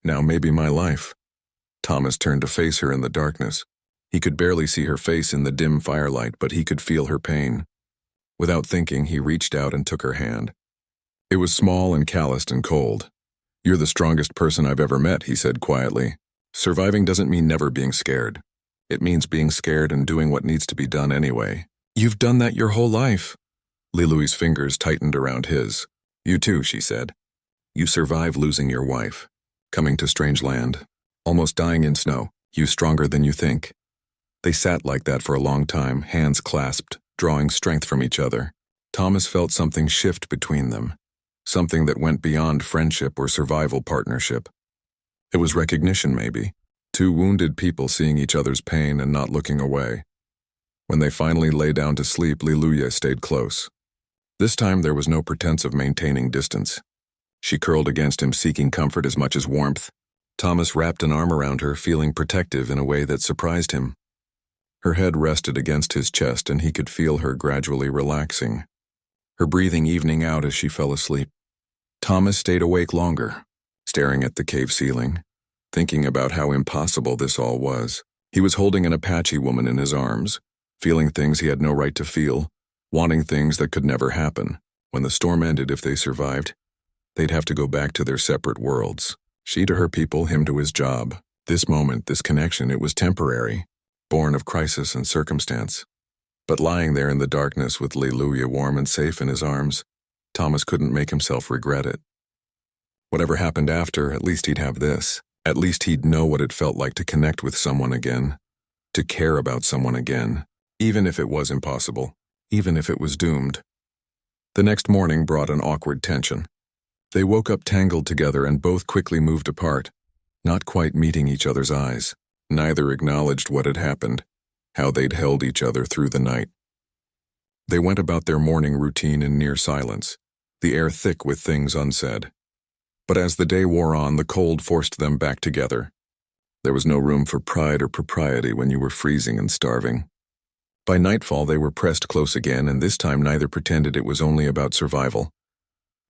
Now maybe my life. Thomas turned to face her in the darkness. He could barely see her face in the dim firelight, but he could feel her pain. Without thinking, he reached out and took her hand. It was small and calloused and cold. You're the strongest person I've ever met, he said quietly. Surviving doesn't mean never being scared. It means being scared and doing what needs to be done anyway. You've done that your whole life. Lilui's fingers tightened around his. You too, she said. You survived losing your wife, coming to strange land, almost dying in snow. You stronger than you think. They sat like that for a long time, hands clasped, drawing strength from each other. Thomas felt something shift between them, something that went beyond friendship or survival partnership. It was recognition, maybe. Two wounded people seeing each other's pain and not looking away. When they finally lay down to sleep, Liluia stayed close. This time there was no pretense of maintaining distance. She curled against him, seeking comfort as much as warmth. Thomas wrapped an arm around her, feeling protective in a way that surprised him. Her head rested against his chest, and he could feel her gradually relaxing, her breathing evening out as she fell asleep. Thomas stayed awake longer, staring at the cave ceiling, thinking about how impossible this all was. He was holding an Apache woman in his arms, feeling things he had no right to feel, wanting things that could never happen. When the storm ended, if they survived, they'd have to go back to their separate worlds. She to her people, him to his job. This moment, this connection, it was temporary, born of crisis and circumstance. But lying there in the darkness with Liluia warm and safe in his arms, Thomas couldn't make himself regret it. Whatever happened after, at least he'd have this. At least he'd know what it felt like to connect with someone again, to care about someone again, even if it was impossible, even if it was doomed. The next morning brought an awkward tension. They woke up tangled together and both quickly moved apart, not quite meeting each other's eyes. Neither acknowledged what had happened, how they'd held each other through the night. They went about their morning routine in near silence, the air thick with things unsaid. But as the day wore on, the cold forced them back together. There was no room for pride or propriety when you were freezing and starving. By nightfall, they were pressed close again, and this time neither pretended it was only about survival.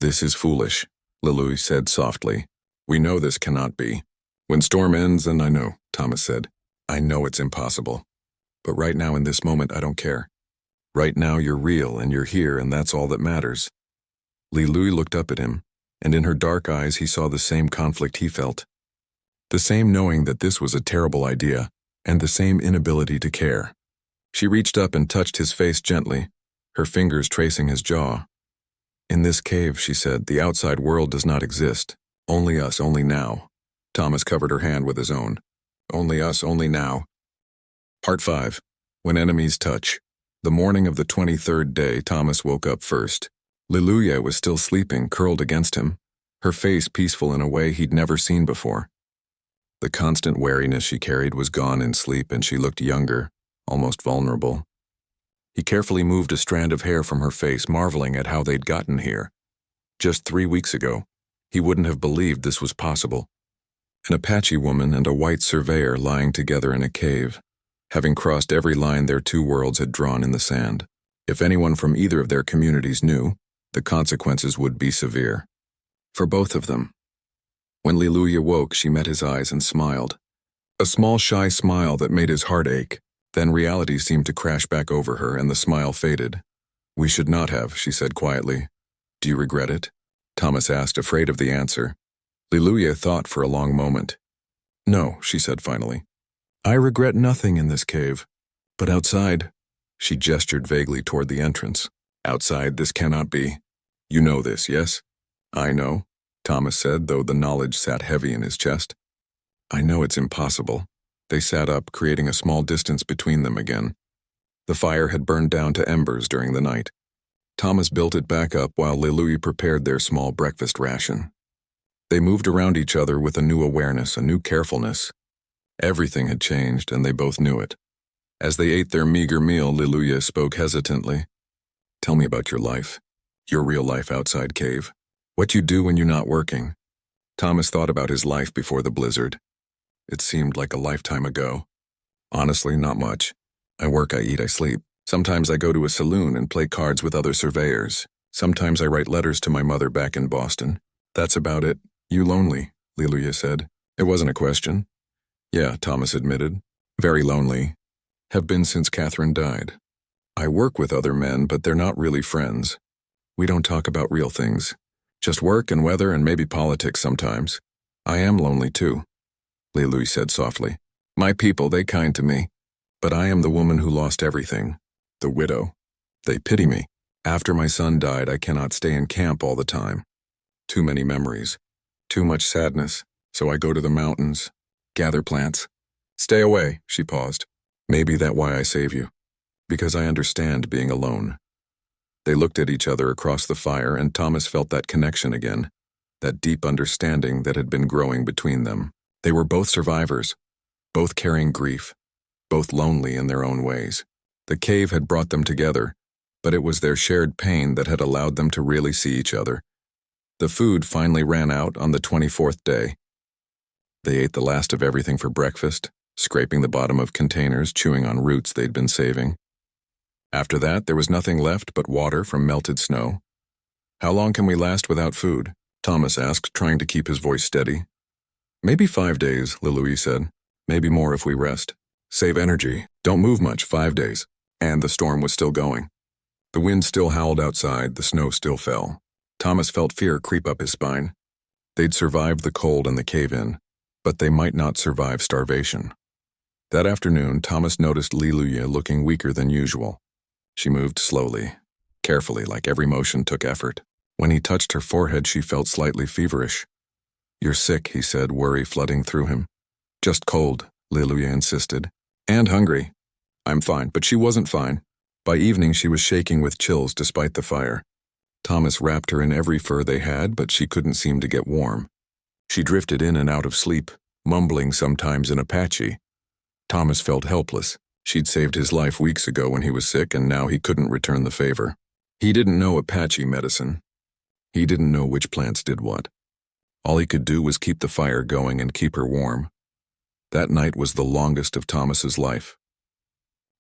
This is foolish, Lilu said softly. We know this cannot be. When storm ends, and I know, Thomas said. I know it's impossible. But right now in this moment, I don't care. Right now you're real and you're here, and that's all that matters. Lilu looked up at him, and in her dark eyes he saw the same conflict he felt. The same knowing that this was a terrible idea, and the same inability to care. She reached up and touched his face gently, her fingers tracing his jaw. In this cave, she said, the outside world does not exist. Only us, only now. Thomas covered her hand with his own. Only us, only now. Part 5. When Enemies Touch. The morning of the 23rd day, Thomas woke up first. Liluia was still sleeping, curled against him, her face peaceful in a way he'd never seen before. The constant wariness she carried was gone in sleep, and she looked younger, almost vulnerable. He carefully moved a strand of hair from her face, marveling at how they'd gotten here. Just 3 weeks ago, he wouldn't have believed this was possible. An Apache woman and a white surveyor lying together in a cave, having crossed every line their two worlds had drawn in the sand. If anyone from either of their communities knew, the consequences would be severe. For both of them. When Liluia woke, she met his eyes and smiled. A small, shy smile that made his heart ache. Then reality seemed to crash back over her, and the smile faded. We should not have, she said quietly. Do you regret it? Thomas asked, afraid of the answer. Liluia thought for a long moment. No, she said finally. I regret nothing in this cave. But outside, she gestured vaguely toward the entrance. Outside, this cannot be. You know this, yes? I know, Thomas said, though the knowledge sat heavy in his chest. I know it's impossible. They sat up, creating a small distance between them again. The fire had burned down to embers during the night. Thomas built it back up while Liluia prepared their small breakfast ration. They moved around each other with a new awareness, a new carefulness. Everything had changed, and they both knew it. As they ate their meager meal, Liluya spoke hesitantly. Tell me about your life. Your real life outside cave. What you do when you're not working. Thomas thought about his life before the blizzard. It seemed like a lifetime ago. Honestly, not much. I work, I eat, I sleep. Sometimes I go to a saloon and play cards with other surveyors. Sometimes I write letters to my mother back in Boston. That's about it. You lonely, Liluya said. It wasn't a question. Yeah, Thomas admitted. Very lonely. Have been since Catherine died. I work with other men, but they're not really friends. We don't talk about real things. Just work and weather and maybe politics sometimes. I am lonely too, Liluya said softly. My people, they kind to me. But I am the woman who lost everything. The widow. They pity me. After my son died, I cannot stay in camp all the time. Too many memories. Too much sadness. So I go to the mountains. Gather plants. Stay away, she paused. Maybe that's why I save you. Because I understand being alone. They looked at each other across the fire, and Thomas felt that connection again. That deep understanding that had been growing between them. They were both survivors. Both carrying grief. Both lonely in their own ways. The cave had brought them together, but it was their shared pain that had allowed them to really see each other. The food finally ran out on the 24th day. They ate the last of everything for breakfast, scraping the bottom of containers, chewing on roots they'd been saving. After that, there was nothing left but water from melted snow. How long can we last without food? Thomas asked, trying to keep his voice steady. Maybe 5 days, Liluya said. Maybe more if we rest. Save energy. Don't move much, 5 days. And the storm was still going. The wind still howled outside, the snow still fell. Thomas felt fear creep up his spine. They'd survived the cold and the cave-in, but they might not survive starvation. That afternoon, Thomas noticed Liluya looking weaker than usual. She moved slowly, carefully, like every motion took effort. When he touched her forehead, she felt slightly feverish. You're sick, he said, worry flooding through him. Just cold, Liluya insisted. And hungry. I'm fine, but she wasn't fine. By evening, she was shaking with chills despite the fire. Thomas wrapped her in every fur they had, but she couldn't seem to get warm. She drifted in and out of sleep, mumbling sometimes in Apache. Thomas felt helpless. She'd saved his life weeks ago when he was sick, and now he couldn't return the favor. He didn't know Apache medicine. He didn't know which plants did what. All he could do was keep the fire going and keep her warm. That night was the longest of Thomas's life.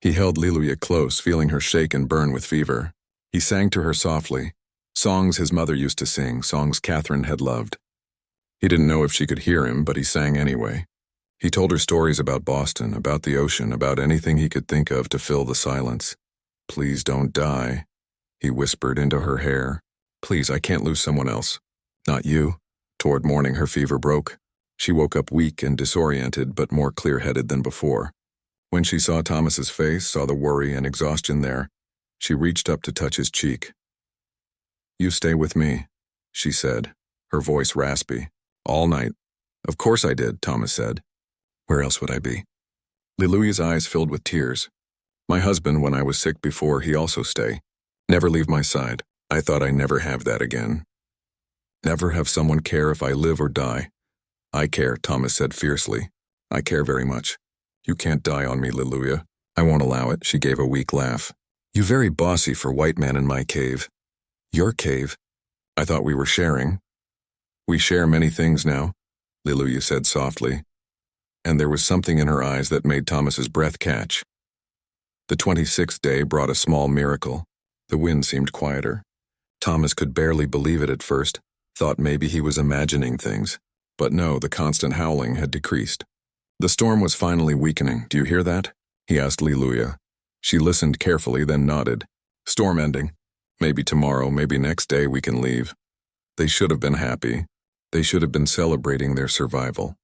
He held Liluya close, feeling her shake and burn with fever. He sang to her softly, songs his mother used to sing, songs Catherine had loved. He didn't know if she could hear him, but he sang anyway. He told her stories about Boston, about the ocean, about anything he could think of to fill the silence. Please don't die, he whispered into her hair. Please, I can't lose someone else. Not you. Toward morning, her fever broke. She woke up weak and disoriented, but more clear-headed than before. When she saw Thomas's face, saw the worry and exhaustion there, she reached up to touch his cheek. You stay with me, she said, her voice raspy. All night. Of course I did, Thomas said. Where else would I be? Liluya's eyes filled with tears. My husband, when I was sick before, he also stay. Never leave my side. I thought I'd never have that again. Never have someone care if I live or die. I care, Thomas said fiercely. I care very much. You can't die on me, Liluya. I won't allow it, she gave a weak laugh. You very bossy for white man in my cave. Your cave? I thought we were sharing. We share many things now, Liluya said softly. And there was something in her eyes that made Thomas's breath catch. The 26th day brought a small miracle. The wind seemed quieter. Thomas could barely believe it at first, thought maybe he was imagining things. But no, the constant howling had decreased. The storm was finally weakening. Do you hear that? He asked Liluya. She listened carefully, then nodded. Storm ending. Maybe tomorrow, maybe next day we can leave. They should have been happy. They should have been celebrating their survival.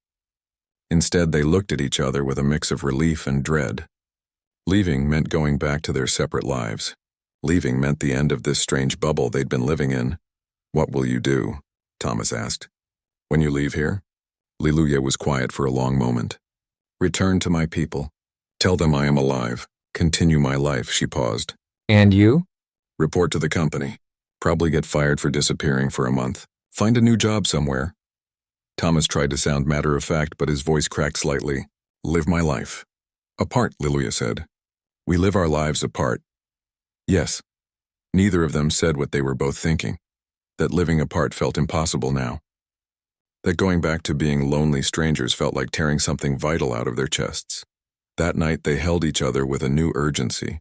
Instead, they looked at each other with a mix of relief and dread. Leaving meant going back to their separate lives. Leaving meant the end of this strange bubble they'd been living in. What will you do? Thomas asked. When you leave here? Liluya was quiet for a long moment. Return to my people. Tell them I am alive. Continue my life, she paused. And you? Report to the company. Probably get fired for disappearing for a month. Find a new job somewhere. Thomas tried to sound matter-of-fact, but his voice cracked slightly. live my life. Apart, Lilia said. We live our lives apart. Yes. Neither of them said what they were both thinking. That living apart felt impossible now. That going back to being lonely strangers felt like tearing something vital out of their chests. That night they held each other with a new urgency.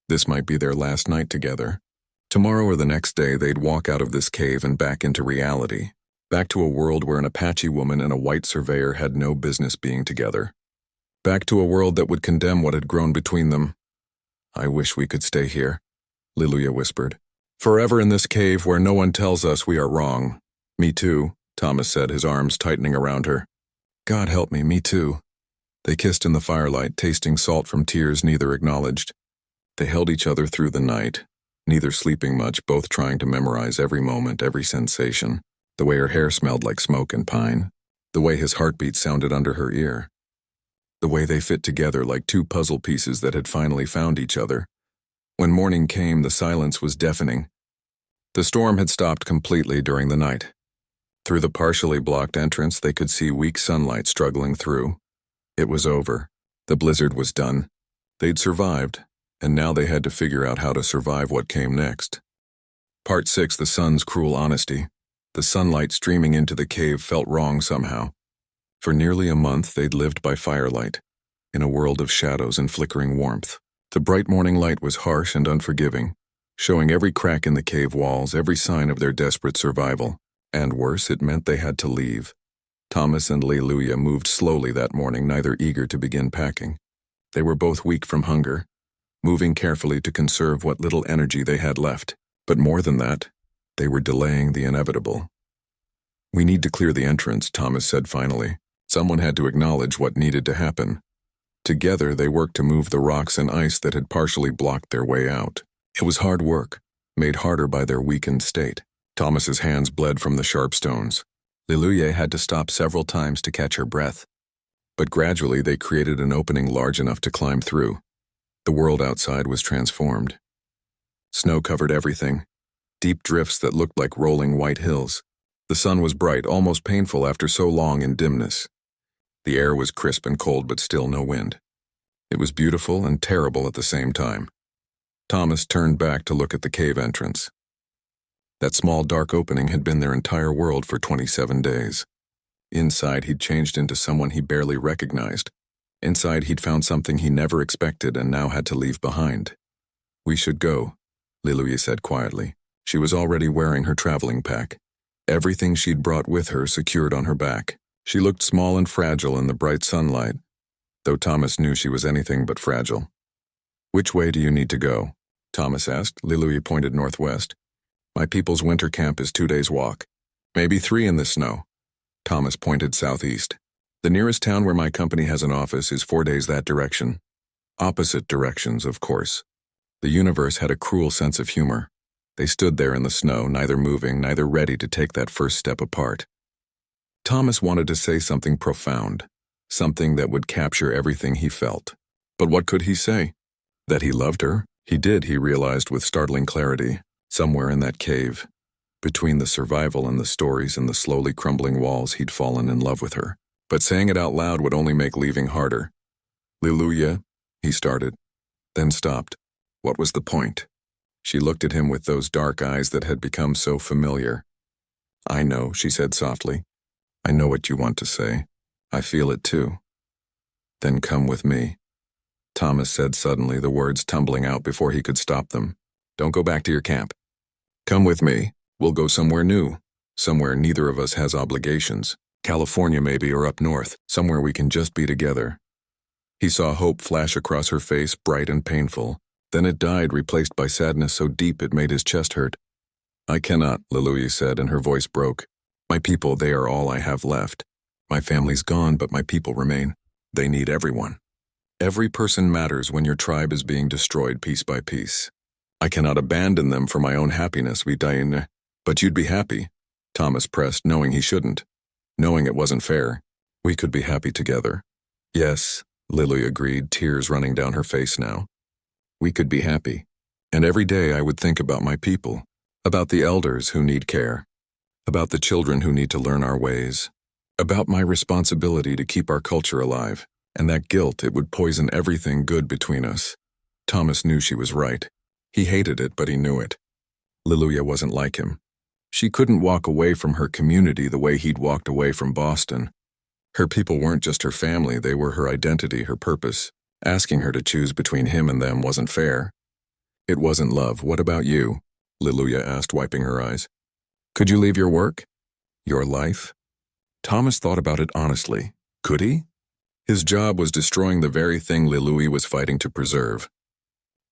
This might be their last night together. Tomorrow or the next day they'd walk out of this cave and back into reality. Back to a world where an Apache woman and a white surveyor had no business being together. Back to a world that would condemn what had grown between them. I wish we could stay here, Lilia whispered. Forever in this cave where no one tells us we are wrong. Me too, Thomas said, his arms tightening around her. God help me too. They kissed in the firelight, tasting salt from tears neither acknowledged. They held each other through the night, neither sleeping much, both trying to memorize every moment, every sensation. The way her hair smelled like smoke and pine. The way his heartbeat sounded under her ear. The way they fit together like two puzzle pieces that had finally found each other. When morning came, the silence was deafening. The storm had stopped completely during the night. Through the partially blocked entrance, they could see weak sunlight struggling through. It was over. The blizzard was done. They'd survived, and now they had to figure out how to survive what came next. Part 6, the sun's cruel honesty. The sunlight streaming into the cave felt wrong somehow. For nearly a month, they'd lived by firelight, in a world of shadows and flickering warmth. The bright morning light was harsh and unforgiving, showing every crack in the cave walls, every sign of their desperate survival. And worse, it meant they had to leave. Thomas and Lilia moved slowly that morning, neither eager to begin packing. They were both weak from hunger, moving carefully to conserve what little energy they had left. But more than that, they were delaying the inevitable. We need to clear the entrance, Thomas said finally. Someone had to acknowledge what needed to happen. Together, they worked to move the rocks and ice that had partially blocked their way out. It was hard work, made harder by their weakened state. Thomas's hands bled from the sharp stones. Lilia had to stop several times to catch her breath. But gradually they created an opening large enough to climb through. The world outside was transformed. Snow covered everything, deep drifts that looked like rolling white hills. The sun was bright, almost painful after so long in dimness. The air was crisp and cold, but still no wind. It was beautiful and terrible at the same time. Thomas turned back to look at the cave entrance. That small dark opening had been their entire world for 27 days. Inside, he'd changed into someone he barely recognized. Inside, he'd found something he never expected and now had to leave behind. We should go, Lilia said quietly. She was already wearing her traveling pack. Everything she'd brought with her secured on her back. She looked small and fragile in the bright sunlight, though Thomas knew she was anything but fragile. Which way do you need to go? Thomas asked. Lilia pointed northwest. My people's winter camp is 2 days' walk. Maybe 3 in the snow. Thomas pointed southeast. The nearest town where my company has an office is 4 days that direction. Opposite directions, of course. The universe had a cruel sense of humor. They stood there in the snow, neither moving, neither ready to take that first step apart. Thomas wanted to say something profound, something that would capture everything he felt. But what could he say? That he loved her? He did, he realized with startling clarity, somewhere in that cave. Between the survival and the stories and the slowly crumbling walls, he'd fallen in love with her. But saying it out loud would only make leaving harder. Lilia, he started, then stopped. What was the point? She looked at him with those dark eyes that had become so familiar. I know, she said softly. I know what you want to say. I feel it too. Then come with me. Thomas said suddenly, the words tumbling out before he could stop them. Don't go back to your camp. Come with me. We'll go somewhere new. Somewhere neither of us has obligations. California maybe, or up north. Somewhere we can just be together. He saw hope flash across her face, bright and painful. Then it died, replaced by sadness so deep it made his chest hurt. I cannot, Lilia said, and her voice broke. My people, they are all I have left. My family's gone, but my people remain. They need everyone. Every person matters when your tribe is being destroyed piece by piece. I cannot abandon them for my own happiness, but you'd be happy, Thomas pressed, knowing he shouldn't, knowing it wasn't fair. We could be happy together. Yes, Lilia agreed, tears running down her face now. We could be happy. And every day I would think about my people, about the elders who need care, about the children who need to learn our ways, about my responsibility to keep our culture alive. And that guilt, it would poison everything good between us. Thomas knew she was right. He hated it, but he knew it. Liluya wasn't like him. She couldn't walk away from her community the way he'd walked away from Boston. Her people weren't just her family, they were her identity, her purpose. Asking her to choose between him and them wasn't fair. It wasn't love. What about you? Liluya asked, wiping her eyes. Could you leave your work? Your life? Thomas thought about it honestly. Could he? His job was destroying the very thing Liluya was fighting to preserve.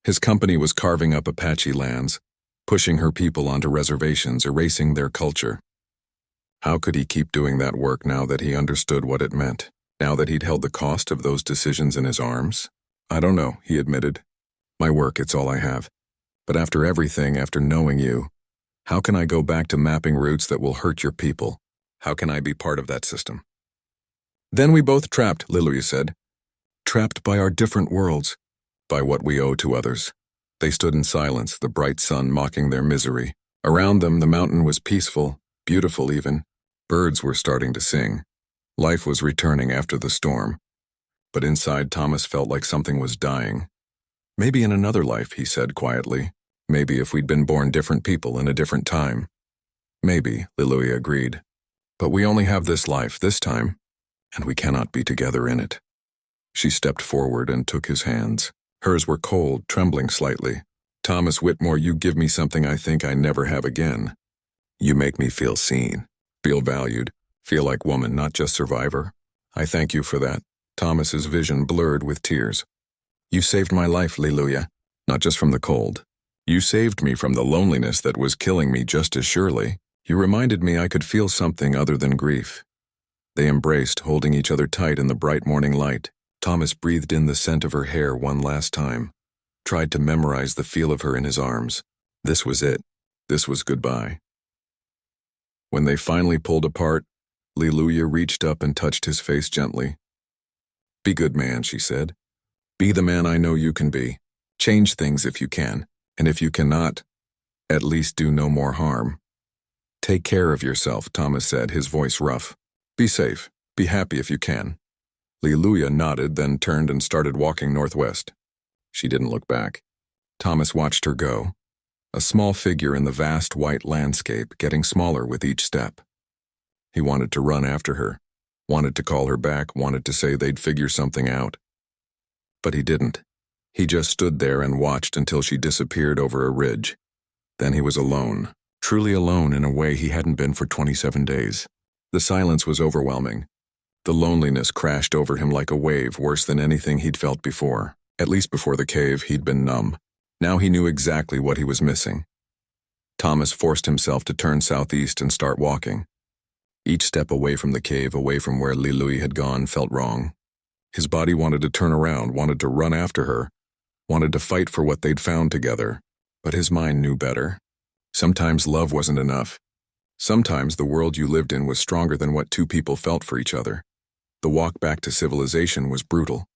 His company was carving up Apache lands, pushing her people onto reservations, erasing their culture. How could he keep doing that work now that he understood what it meant? Now that he'd held the cost of those decisions in his arms? I don't know, he admitted. My work, it's all I have. But after everything, after knowing you, how can I go back to mapping routes that will hurt your people? How can I be part of that system? Then we both trapped, Liluya said. Trapped by our different worlds, by what we owe to others. They stood in silence, the bright sun mocking their misery. Around them, the mountain was peaceful, beautiful even. Birds were starting to sing. Life was returning after the storm. But inside, Thomas felt like something was dying. Maybe in another life, he said quietly. Maybe if we'd been born different people in a different time. Maybe, Liluya agreed. But we only have this life, this time, and we cannot be together in it. She stepped forward and took his hands. Hers were cold, trembling slightly. Thomas Whitmore, you give me something I think I never have again. You make me feel seen, feel valued, feel like woman, not just survivor. I thank you for that. Thomas's vision blurred with tears. You saved my life, Liluya, not just from the cold. You saved me from the loneliness that was killing me just as surely. You reminded me I could feel something other than grief. They embraced, holding each other tight in the bright morning light. Thomas breathed in the scent of her hair one last time, tried to memorize the feel of her in his arms. This was it. This was goodbye. When they finally pulled apart, Liluya reached up and touched his face gently. Be good man, she said. Be the man I know you can be. Change things if you can, and if you cannot, at least do no more harm. Take care of yourself, Thomas said, his voice rough. Be safe. Be happy if you can. Liluya nodded, then turned and started walking northwest. She didn't look back. Thomas watched her go, a small figure in the vast white landscape, getting smaller with each step. He wanted to run after her, wanted to call her back, wanted to say they'd figure something out. But he didn't. He just stood there and watched until she disappeared over a ridge. Then he was alone, truly alone in a way he hadn't been for 27 days. The silence was overwhelming. The loneliness crashed over him like a wave, worse than anything he'd felt before. At least before the cave, he'd been numb. Now he knew exactly what he was missing. Thomas forced himself to turn southeast and start walking. Each step away from the cave, away from where Liluya had gone, felt wrong. His body wanted to turn around, wanted to run after her, wanted to fight for what they'd found together. But his mind knew better. Sometimes love wasn't enough. Sometimes the world you lived in was stronger than what two people felt for each other. The walk back to civilization was brutal.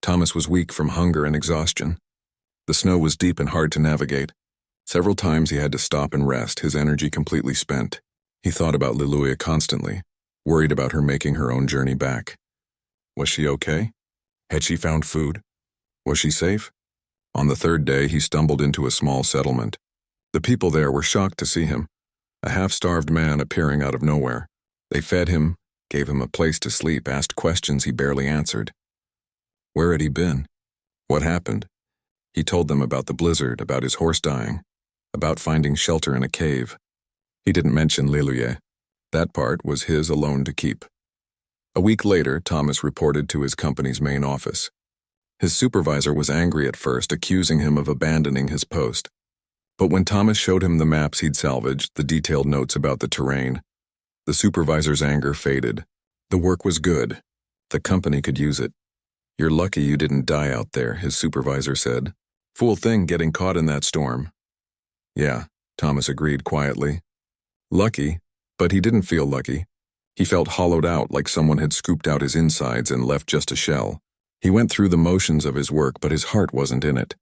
Thomas was weak from hunger and exhaustion. The snow was deep and hard to navigate. Several times he had to stop and rest, his energy completely spent. He thought about Liluya constantly, worried about her making her own journey back. Was she okay? Had she found food? Was she safe? On the third day, he stumbled into a small settlement. The people there were shocked to see him, a half-starved man appearing out of nowhere. They fed him, gave him a place to sleep, asked questions he barely answered. Where had he been? What happened? He told them about the blizzard, about his horse dying, about finding shelter in a cave. He didn't mention Liluya. That part was his alone to keep. A week later, Thomas reported to his company's main office. His supervisor was angry at first, accusing him of abandoning his post. But when Thomas showed him the maps he'd salvaged, the detailed notes about the terrain, the supervisor's anger faded. The work was good. The company could use it. You're lucky you didn't die out there, his supervisor said. Fool thing getting caught in that storm. Yeah, Thomas agreed quietly. Lucky, but he didn't feel lucky. He felt hollowed out, like someone had scooped out his insides and left just a shell. He went through the motions of his work, but his heart wasn't in it.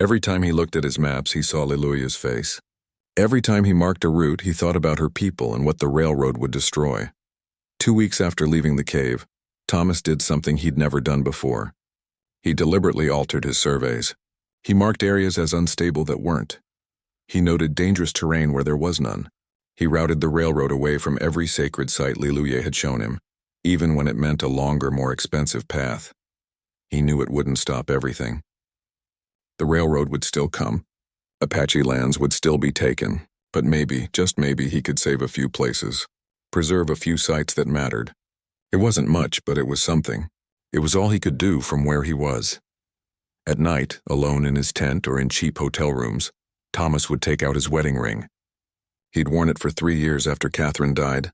Every time he looked at his maps, he saw Liluya's face. Every time he marked a route, he thought about her people and what the railroad would destroy. 2 weeks after leaving the cave, Thomas did something he'd never done before. He deliberately altered his surveys. He marked areas as unstable that weren't. He noted dangerous terrain where there was none. He routed the railroad away from every sacred site Liluye had shown him, even when it meant a longer, more expensive path. He knew it wouldn't stop everything. The railroad would still come. Apache lands would still be taken, but maybe, just maybe, he could save a few places, preserve a few sites that mattered. It wasn't much, but it was something. It was all he could do from where he was. At night, alone in his tent or in cheap hotel rooms, Thomas would take out his wedding ring. He'd worn it for 3 years after Catherine died,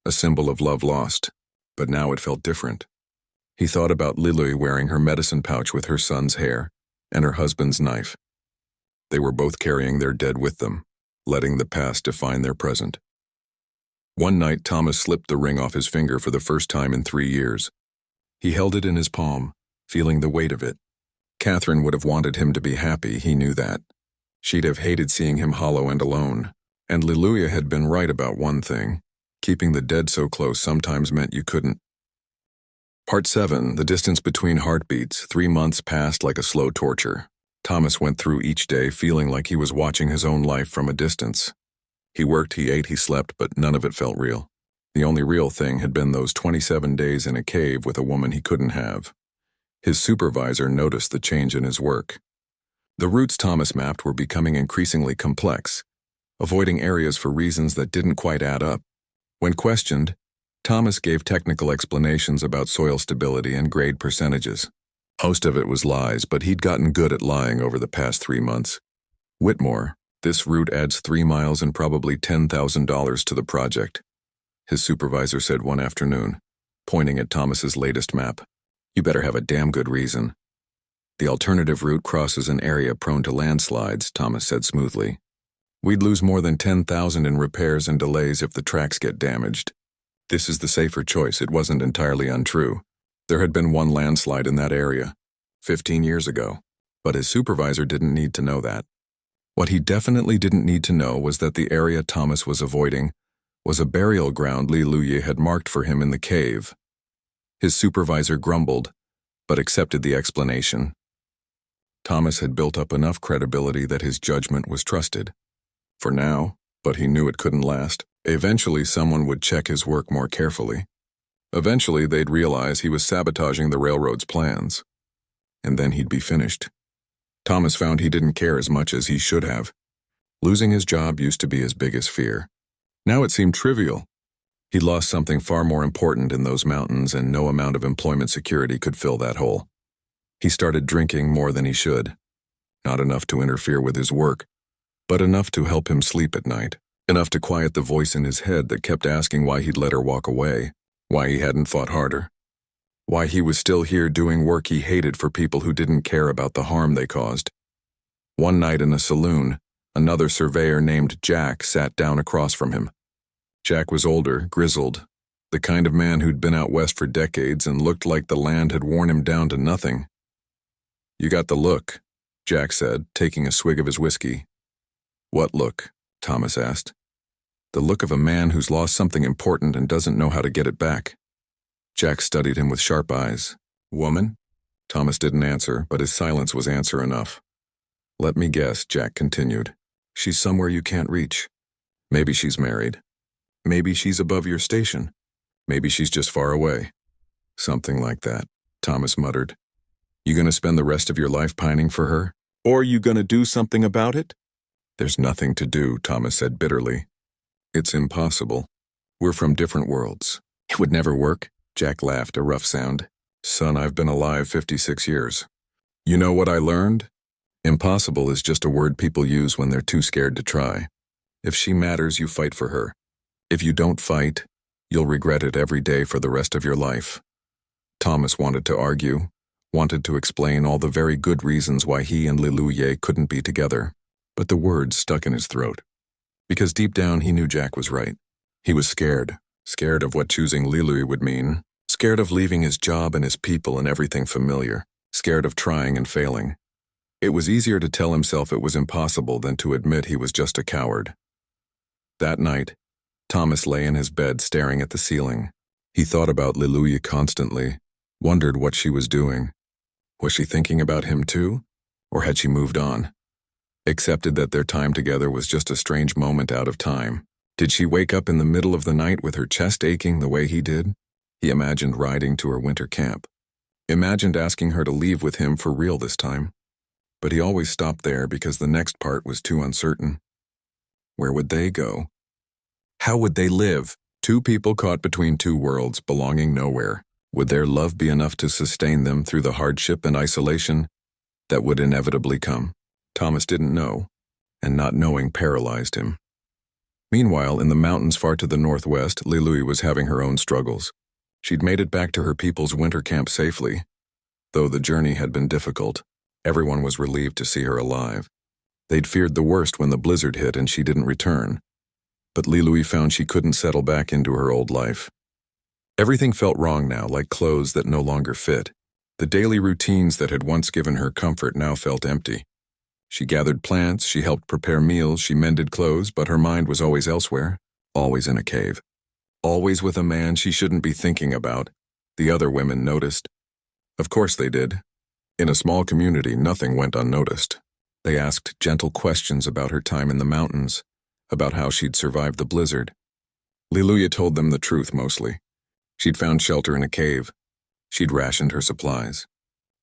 a symbol of love lost, but now it felt different. He thought about Liluye wearing her medicine pouch with her son's hair and her husband's knife. They were both carrying their dead with them, letting the past define their present. One night, Thomas slipped the ring off his finger for the first time in 3 years. He held it in his palm, feeling the weight of it. Catherine would have wanted him to be happy, he knew that. She'd have hated seeing him hollow and alone. And Liluye had been right about one thing. Keeping the dead so close sometimes meant you couldn't. Part 7, the distance between heartbeats. 3 months passed like a slow torture. Thomas went through each day feeling like he was watching his own life from a distance. He worked, he ate, he slept, but none of it felt real. The only real thing had been those 27 days in a cave with a woman he couldn't have. His supervisor noticed the change in his work. The routes Thomas mapped were becoming increasingly complex, avoiding areas for reasons that didn't quite add up. When questioned, Thomas gave technical explanations about soil stability and grade percentages. Most of it was lies, but he'd gotten good at lying over the past 3 months. Whitmore, this route adds 3 miles and probably $10,000 to the project, his supervisor said one afternoon, pointing at Thomas's latest map. You better have a damn good reason. The alternative route crosses an area prone to landslides, Thomas said smoothly. We'd lose more than $10,000 in repairs and delays if the tracks get damaged. This is the safer choice. It wasn't entirely untrue. There had been one landslide in that area, 15 years ago, but his supervisor didn't need to know that. What he definitely didn't need to know was that the area Thomas was avoiding was a burial ground Liluye had marked for him in the cave. His supervisor grumbled, but accepted the explanation. Thomas had built up enough credibility that his judgment was trusted. For now, but he knew it couldn't last. Eventually, someone would check his work more carefully. Eventually, they'd realize he was sabotaging the railroad's plans. And then he'd be finished. Thomas found he didn't care as much as he should have. Losing his job used to be his biggest fear. Now it seemed trivial. He'd lost something far more important in those mountains, and no amount of employment security could fill that hole. He started drinking more than he should. Not enough to interfere with his work, but enough to help him sleep at night. Enough to quiet the voice in his head that kept asking why he'd let her walk away, why he hadn't fought harder, why he was still here doing work he hated for people who didn't care about the harm they caused. One night in a saloon, another surveyor named Jack sat down across from him. Jack was older, grizzled, the kind of man who'd been out west for decades and looked like the land had worn him down to nothing. You got the look, Jack said, taking a swig of his whiskey. What look? Thomas asked. The look of a man who's lost something important and doesn't know how to get it back. Jack studied him with sharp eyes. Woman? Thomas didn't answer, but his silence was answer enough. Let me guess, Jack continued. She's somewhere you can't reach. Maybe she's married. Maybe she's above your station. Maybe she's just far away. Something like that, Thomas muttered. You gonna spend the rest of your life pining for her? Or you gonna do something about it? There's nothing to do, Thomas said bitterly. It's impossible. We're from different worlds. It would never work, Jack laughed, a rough sound. Son, I've been alive 56 years. You know what I learned? Impossible is just a word people use when they're too scared to try. If she matters, you fight for her. If you don't fight, you'll regret it every day for the rest of your life. Thomas wanted to argue, wanted to explain all the very good reasons why he and Liluye couldn't be together, but the words stuck in his throat. Because deep down he knew Jack was right. He was scared of what choosing Liluye would mean, scared of leaving his job and his people and everything familiar, scared of trying and failing. It was easier to tell himself it was impossible than to admit he was just a coward. That night, Thomas lay in his bed staring at the ceiling. He thought about Liluya constantly, wondered what she was doing. Was she thinking about him too? Or had she moved on? Accepted that their time together was just a strange moment out of time. Did she wake up in the middle of the night with her chest aching the way he did? He imagined riding to her winter camp. Imagined asking her to leave with him for real this time. But he always stopped there because the next part was too uncertain. Where would they go? How would they live? Two people caught between two worlds, belonging nowhere. Would their love be enough to sustain them through the hardship and isolation that would inevitably come? Thomas didn't know, and not knowing paralyzed him. Meanwhile, in the mountains far to the northwest, Liluya was having her own struggles. She'd made it back to her people's winter camp safely. Though the journey had been difficult, everyone was relieved to see her alive. They'd feared the worst when the blizzard hit and she didn't return. But Liluya found she couldn't settle back into her old life. Everything felt wrong now, like clothes that no longer fit. The daily routines that had once given her comfort now felt empty. She gathered plants, she helped prepare meals, she mended clothes, but her mind was always elsewhere, always in a cave. Always with a man she shouldn't be thinking about. The other women noticed. Of course they did. In a small community, nothing went unnoticed. They asked gentle questions about her time in the mountains, about how she'd survived the blizzard. Liluya told them the truth mostly. She'd found shelter in a cave. She'd rationed her supplies.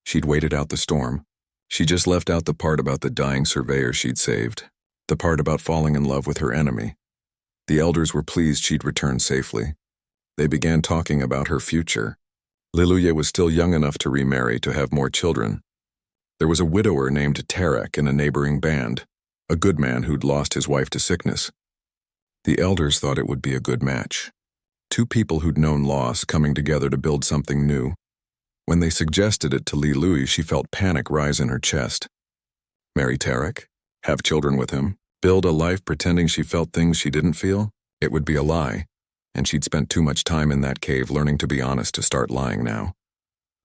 She'd waited out the storm. She just left out the part about the dying surveyor she'd saved, the part about falling in love with her enemy. The elders were pleased she'd returned safely. They began talking about her future. Liluya was still young enough to remarry, to have more children. There was a widower named Tarek in a neighboring band, a good man who'd lost his wife to sickness. The elders thought it would be a good match. Two people who'd known loss coming together to build something new. When they suggested it to Liluya, she felt panic rise in her chest. Marry Tarek? Have children with him? Build a life pretending she felt things she didn't feel? It would be a lie, and she'd spent too much time in that cave learning to be honest to start lying now.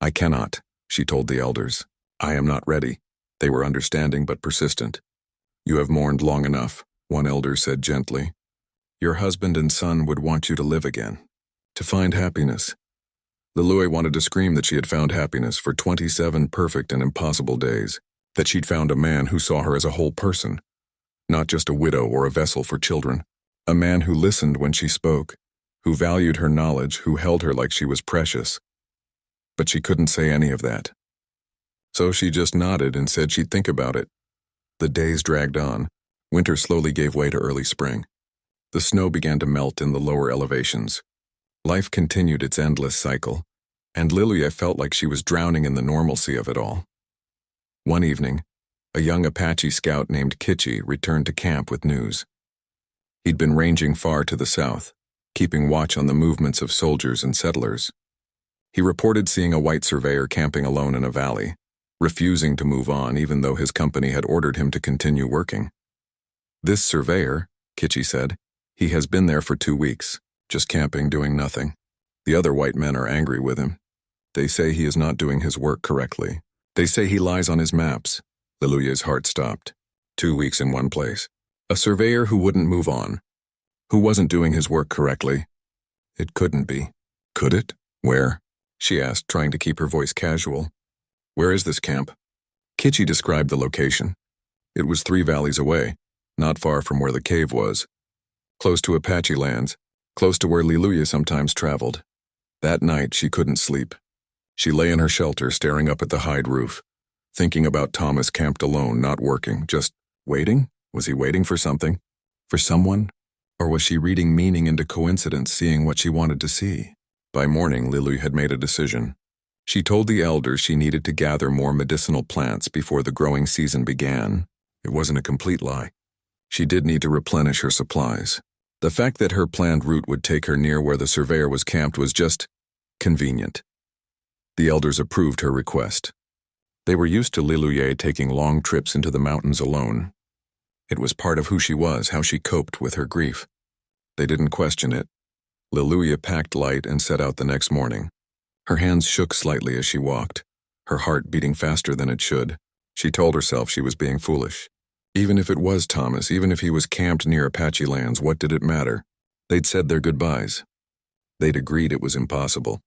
I cannot, she told the elders. I am not ready. They were understanding but persistent. You have mourned long enough, one elder said gently. Your husband and son would want you to live again, to find happiness. Liluya wanted to scream that she had found happiness for 27 perfect and impossible days, that she'd found a man who saw her as a whole person, not just a widow or a vessel for children, a man who listened when she spoke, who valued her knowledge, who held her like she was precious. But she couldn't say any of that. So she just nodded and said she'd think about it. The days dragged on. Winter slowly gave way to early spring. The snow began to melt in the lower elevations. Life continued its endless cycle, and Liluya felt like she was drowning in the normalcy of it all. One evening, a young Apache scout named Kitchi returned to camp with news. He'd been ranging far to the south, keeping watch on the movements of soldiers and settlers. He reported seeing a white surveyor camping alone in a valley, refusing to move on even though his company had ordered him to continue working. This surveyor, Kitchi said, he has been there for 2 weeks. Just camping, doing nothing. The other white men are angry with him. They say he is not doing his work correctly. They say he lies on his maps. Liluya's heart stopped. 2 weeks in one place. A surveyor who wouldn't move on. Who wasn't doing his work correctly. It couldn't be. Could it? Where? She asked, trying to keep her voice casual. Where is this camp? Kitchi described the location. It was 3 valleys away, not far from where the cave was. Close to Apache lands. Close to where Liluya sometimes traveled. That night, she couldn't sleep. She lay in her shelter, staring up at the hide roof, thinking about Thomas camped alone, not working, just waiting? Was he waiting for something? For someone? Or was she reading meaning into coincidence, seeing what she wanted to see? By morning, Liluya had made a decision. She told the elders she needed to gather more medicinal plants before the growing season began. It wasn't a complete lie. She did need to replenish her supplies. The fact that her planned route would take her near where the surveyor was camped was just convenient. The elders approved her request. They were used to Liluya taking long trips into the mountains alone. It was part of who she was, how she coped with her grief. They didn't question it. Liluya packed light and set out the next morning. Her hands shook slightly as she walked, her heart beating faster than it should. She told herself she was being foolish. Even if it was Thomas, even if he was camped near Apache lands, what did it matter? They'd said their goodbyes. They'd agreed it was impossible.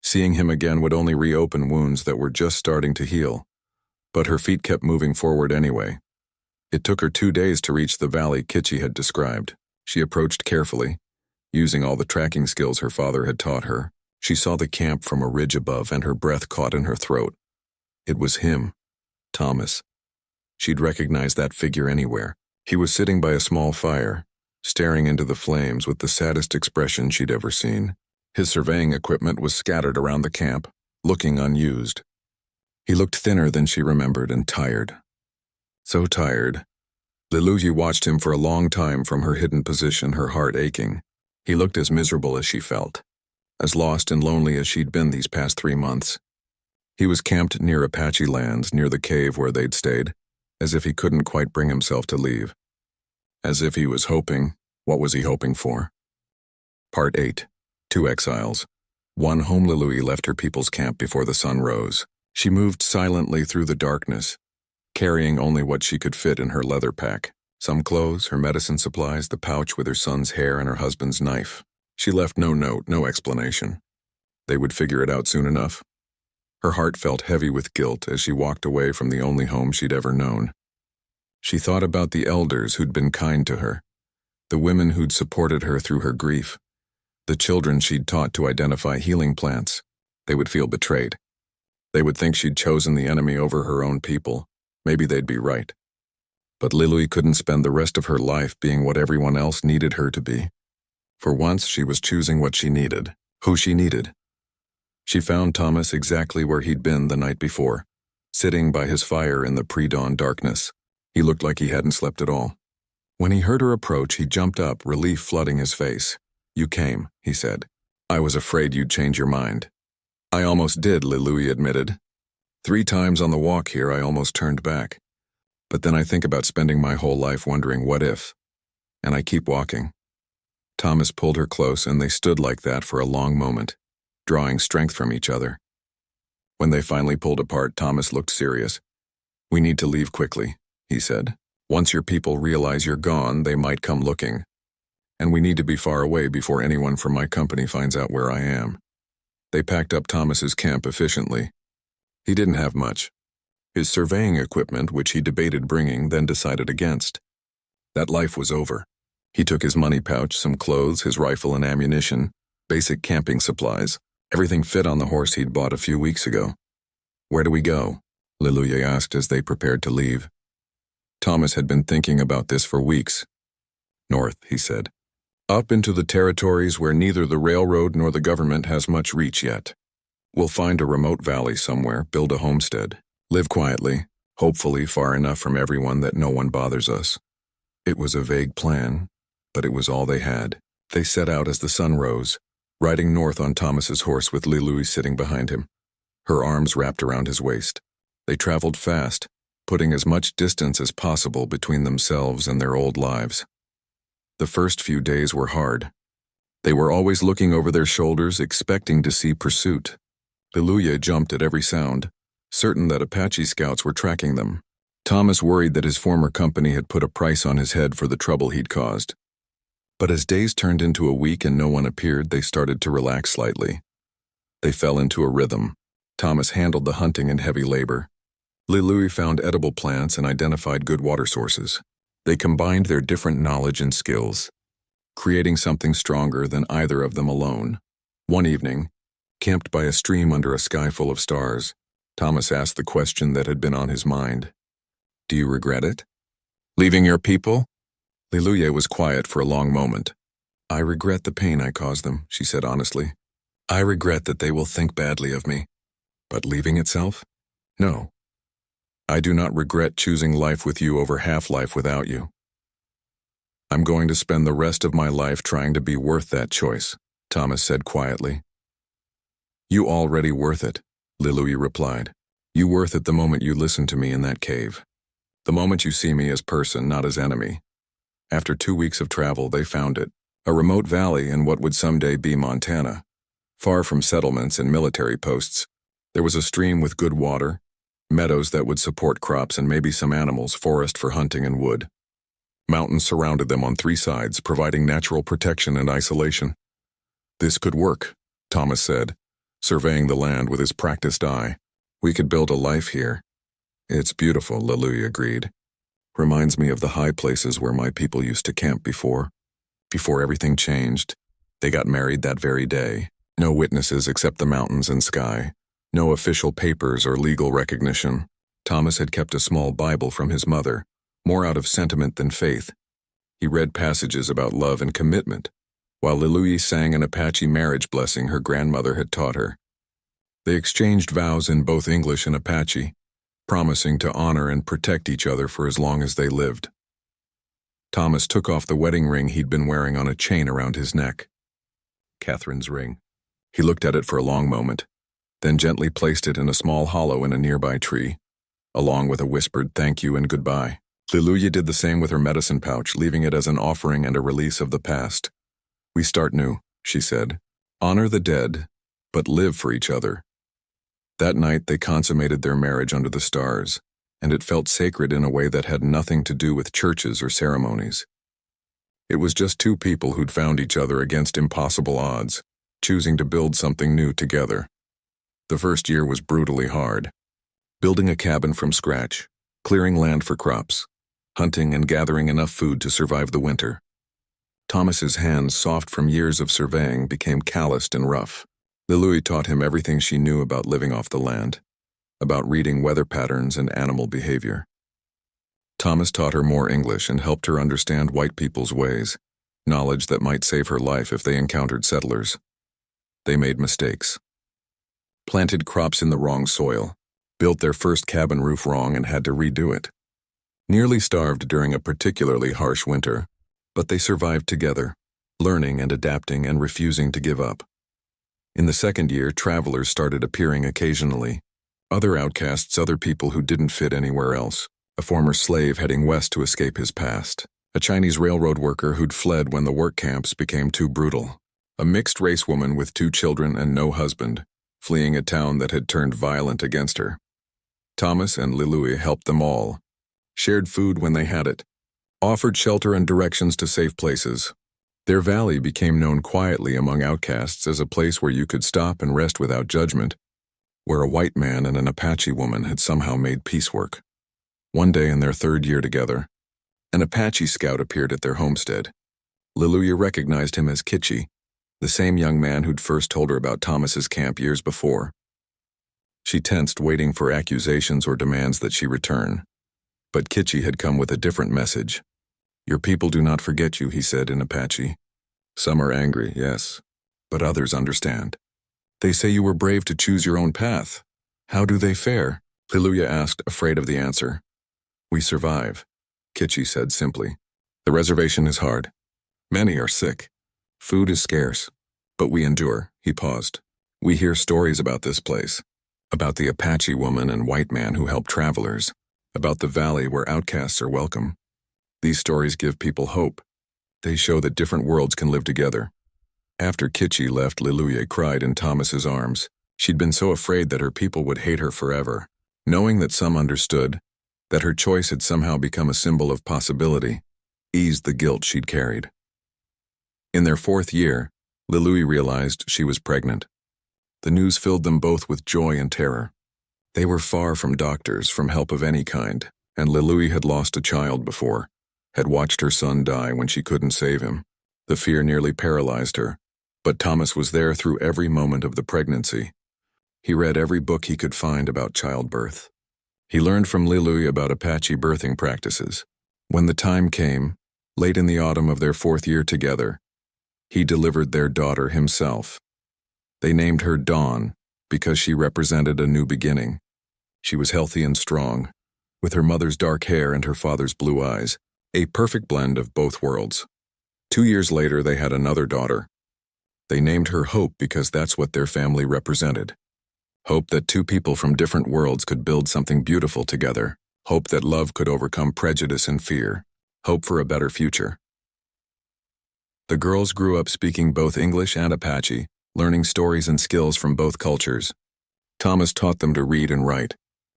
Seeing him again would only reopen wounds that were just starting to heal. But her feet kept moving forward anyway. It took her 2 days to reach the valley Kitchi had described. She approached carefully, using all the tracking skills her father had taught her. She saw the camp from a ridge above, and her breath caught in her throat. It was him, Thomas. She'd recognize that figure anywhere. He was sitting by a small fire, staring into the flames with the saddest expression she'd ever seen. His surveying equipment was scattered around the camp, looking unused. He looked thinner than she remembered and tired. So tired. Liluyi watched him for a long time from her hidden position, her heart aching. He looked as miserable as she felt, as lost and lonely as she'd been these past 3 months. He was camped near Apache lands, near the cave where they'd stayed, as if he couldn't quite bring himself to leave. As if he was hoping. What was he hoping for? Part 8. 2 exiles. 1 home. Liluyi left her people's camp before the sun rose. She moved silently through the darkness, carrying only what she could fit in her leather pack. Some clothes, her medicine supplies, the pouch with her son's hair and her husband's knife. She left no note, no explanation. They would figure it out soon enough. Her heart felt heavy with guilt as she walked away from the only home she'd ever known. She thought about the elders who'd been kind to her, the women who'd supported her through her grief, the children she'd taught to identify healing plants. They would feel betrayed. They would think she'd chosen the enemy over her own people. Maybe they'd be right. But Liluyi couldn't spend the rest of her life being what everyone else needed her to be. For once, she was choosing what she needed, who she needed. She found Thomas exactly where he'd been the night before, sitting by his fire in the pre-dawn darkness. He looked like he hadn't slept at all. When he heard her approach, he jumped up, relief flooding his face. "You came," he said. "I was afraid you'd change your mind." "I almost did," Liluyi admitted. 3 times on the walk here, I almost turned back. But then I think about spending my whole life wondering what if, and I keep walking. Thomas pulled her close, and they stood like that for a long moment, drawing strength from each other. When they finally pulled apart, Thomas looked serious. "We need to leave quickly," he said. "Once your people realize you're gone, they might come looking. And we need to be far away before anyone from my company finds out where I am." They packed up Thomas's camp efficiently. He didn't have much. His surveying equipment, which he debated bringing, then decided against. That life was over. He took his money pouch, some clothes, his rifle and ammunition, basic camping supplies. Everything fit on the horse he'd bought a few weeks ago. "Where do we go?" Liluyi asked as they prepared to leave. Thomas had been thinking about this for weeks. "North," he said. "Up into the territories where neither the railroad nor the government has much reach yet. We'll find a remote valley somewhere, build a homestead, live quietly, hopefully far enough from everyone that no one bothers us." It was a vague plan, but it was all they had. They set out as the sun rose, riding north on Thomas's horse with Liluyi sitting behind him, her arms wrapped around his waist. They traveled fast, putting as much distance as possible between themselves and their old lives. The first few days were hard. They were always looking over their shoulders, expecting to see pursuit. Liluyi jumped at every sound, certain that Apache scouts were tracking them. Thomas worried that his former company had put a price on his head for the trouble he'd caused. But as days turned into a week and no one appeared, they started to relax slightly. They fell into a rhythm. Thomas handled the hunting and heavy labor. Liluyi found edible plants and identified good water sources. They combined their different knowledge and skills, creating something stronger than either of them alone. One evening, camped by a stream under a sky full of stars, Thomas asked the question that had been on his mind. "Do you regret it? Leaving your people?" Liluyi was quiet for a long moment. "I regret the pain I caused them," she said honestly. "I regret that they will think badly of me. But leaving itself? No. I do not regret choosing life with you over half-life without you. I'm going to spend the rest of my life trying to be worth that choice," Thomas said quietly. "You already worth it," Liluyi replied. "You worth it the moment you listen to me in that cave. The moment you see me as person, not as enemy." After 2 weeks of travel, they found it, a remote valley in what would someday be Montana. Far from settlements and military posts, there was a stream with good water, meadows that would support crops and maybe some animals, forest for hunting and wood. Mountains surrounded them on 3 sides, providing natural protection and isolation. This could work, Thomas said, surveying the land with his practiced eye. We could build a life here. It's beautiful, Lily agreed. Reminds me of the high places where my people used to camp before everything changed. They got married that very day. No witnesses except the mountains and sky. No official papers or legal recognition. Thomas had kept a small Bible from his mother, more out of sentiment than faith. He read passages about love and commitment, while Lily sang an Apache marriage blessing her grandmother had taught her. They exchanged vows in both English and Apache, promising to honor and protect each other for as long as they lived. Thomas took off the wedding ring he'd been wearing on a chain around his neck. Catherine's ring. He looked at it for a long moment, then gently placed it in a small hollow in a nearby tree, along with a whispered thank you and goodbye. Liluya did the same with her medicine pouch, leaving it as an offering and a release of the past. We start new, she said. Honor the dead, but live for each other. That night they consummated their marriage under the stars, and it felt sacred in a way that had nothing to do with churches or ceremonies. It was just two people who'd found each other against impossible odds, choosing to build something new together. The first year was brutally hard. Building a cabin from scratch, clearing land for crops, hunting and gathering enough food to survive the winter. Thomas's hands, soft from years of surveying, became calloused and rough. Lily taught him everything she knew about living off the land, about reading weather patterns and animal behavior. Thomas taught her more English and helped her understand white people's ways, knowledge that might save her life if they encountered settlers. They made mistakes. Planted crops in the wrong soil, built their first cabin roof wrong and had to redo it. Nearly starved during a particularly harsh winter, but they survived together, learning and adapting and refusing to give up. In the second year, travelers started appearing occasionally. Other outcasts, other people who didn't fit anywhere else. A former slave heading west to escape his past. A Chinese railroad worker who'd fled when the work camps became too brutal. A mixed-race woman with 2 children and no husband, fleeing a town that had turned violent against her. Thomas and Lily helped them all, shared food when they had it, offered shelter and directions to safe places. Their valley became known quietly among outcasts as a place where you could stop and rest without judgment, where a white man and an Apache woman had somehow made peace work. One day in their 3rd year together, an Apache scout appeared at their homestead. Lily recognized him as Kitchi, the same young man who'd first told her about Thomas's camp years before. She tensed, waiting for accusations or demands that she return. But Kitchi had come with a different message. Your people do not forget you, he said in Apache. Some are angry, yes, but others understand. They say you were brave to choose your own path. How do they fare? Liluya asked, afraid of the answer. We survive, Kitchi said simply. The reservation is hard. Many are sick. Food is scarce. But we endure, he paused. We hear stories about this place, about the Apache woman and white man who help travelers, about the valley where outcasts are welcome. These stories give people hope. They show that different worlds can live together. After Kitchi left, Liluya cried in Thomas's arms. She'd been so afraid that her people would hate her forever. Knowing that some understood, that her choice had somehow become a symbol of possibility, eased the guilt she'd carried. In their 4th year, Liluya realized she was pregnant. The news filled them both with joy and terror. They were far from doctors, from help of any kind, and Liluya had lost a child before, had watched her son die when she couldn't save him. The fear nearly paralyzed her, but Thomas was there through every moment of the pregnancy. He read every book he could find about childbirth. He learned from Liluya about Apache birthing practices. When the time came, late in the autumn of their 4th year together, he delivered their daughter himself. They named her Dawn because she represented a new beginning. She was healthy and strong, with her mother's dark hair and her father's blue eyes, a perfect blend of both worlds. 2 years later, they had another daughter. They named her Hope because that's what their family represented. Hope that 2 people from different worlds could build something beautiful together. Hope that love could overcome prejudice and fear. Hope for a better future. The girls grew up speaking both English and Apache, learning stories and skills from both cultures. Thomas taught them to read and write.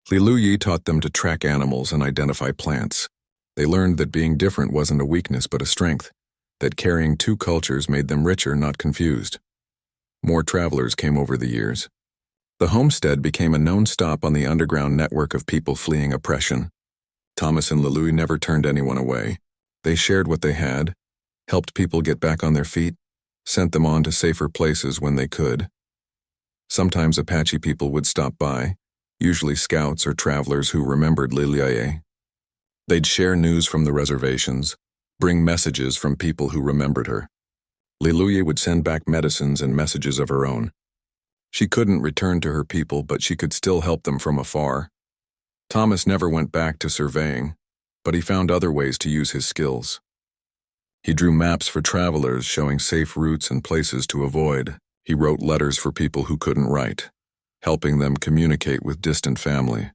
Liluya taught them to track animals and identify plants. They learned that being different wasn't a weakness but a strength, that carrying 2 cultures made them richer, not confused. More travelers came over the years. The homestead became a known stop on the underground network of people fleeing oppression. Thomas and Lilui never turned anyone away. They shared what they had, helped people get back on their feet, sent them on to safer places when they could. Sometimes Apache people would stop by, usually scouts or travelers who remembered Lilui. They'd share news from the reservations, bring messages from people who remembered her. Lilui would send back medicines and messages of her own. She couldn't return to her people, but she could still help them from afar. Thomas never went back to surveying, but he found other ways to use his skills. He drew maps for travelers showing safe routes and places to avoid. He wrote letters for people who couldn't write, helping them communicate with distant family.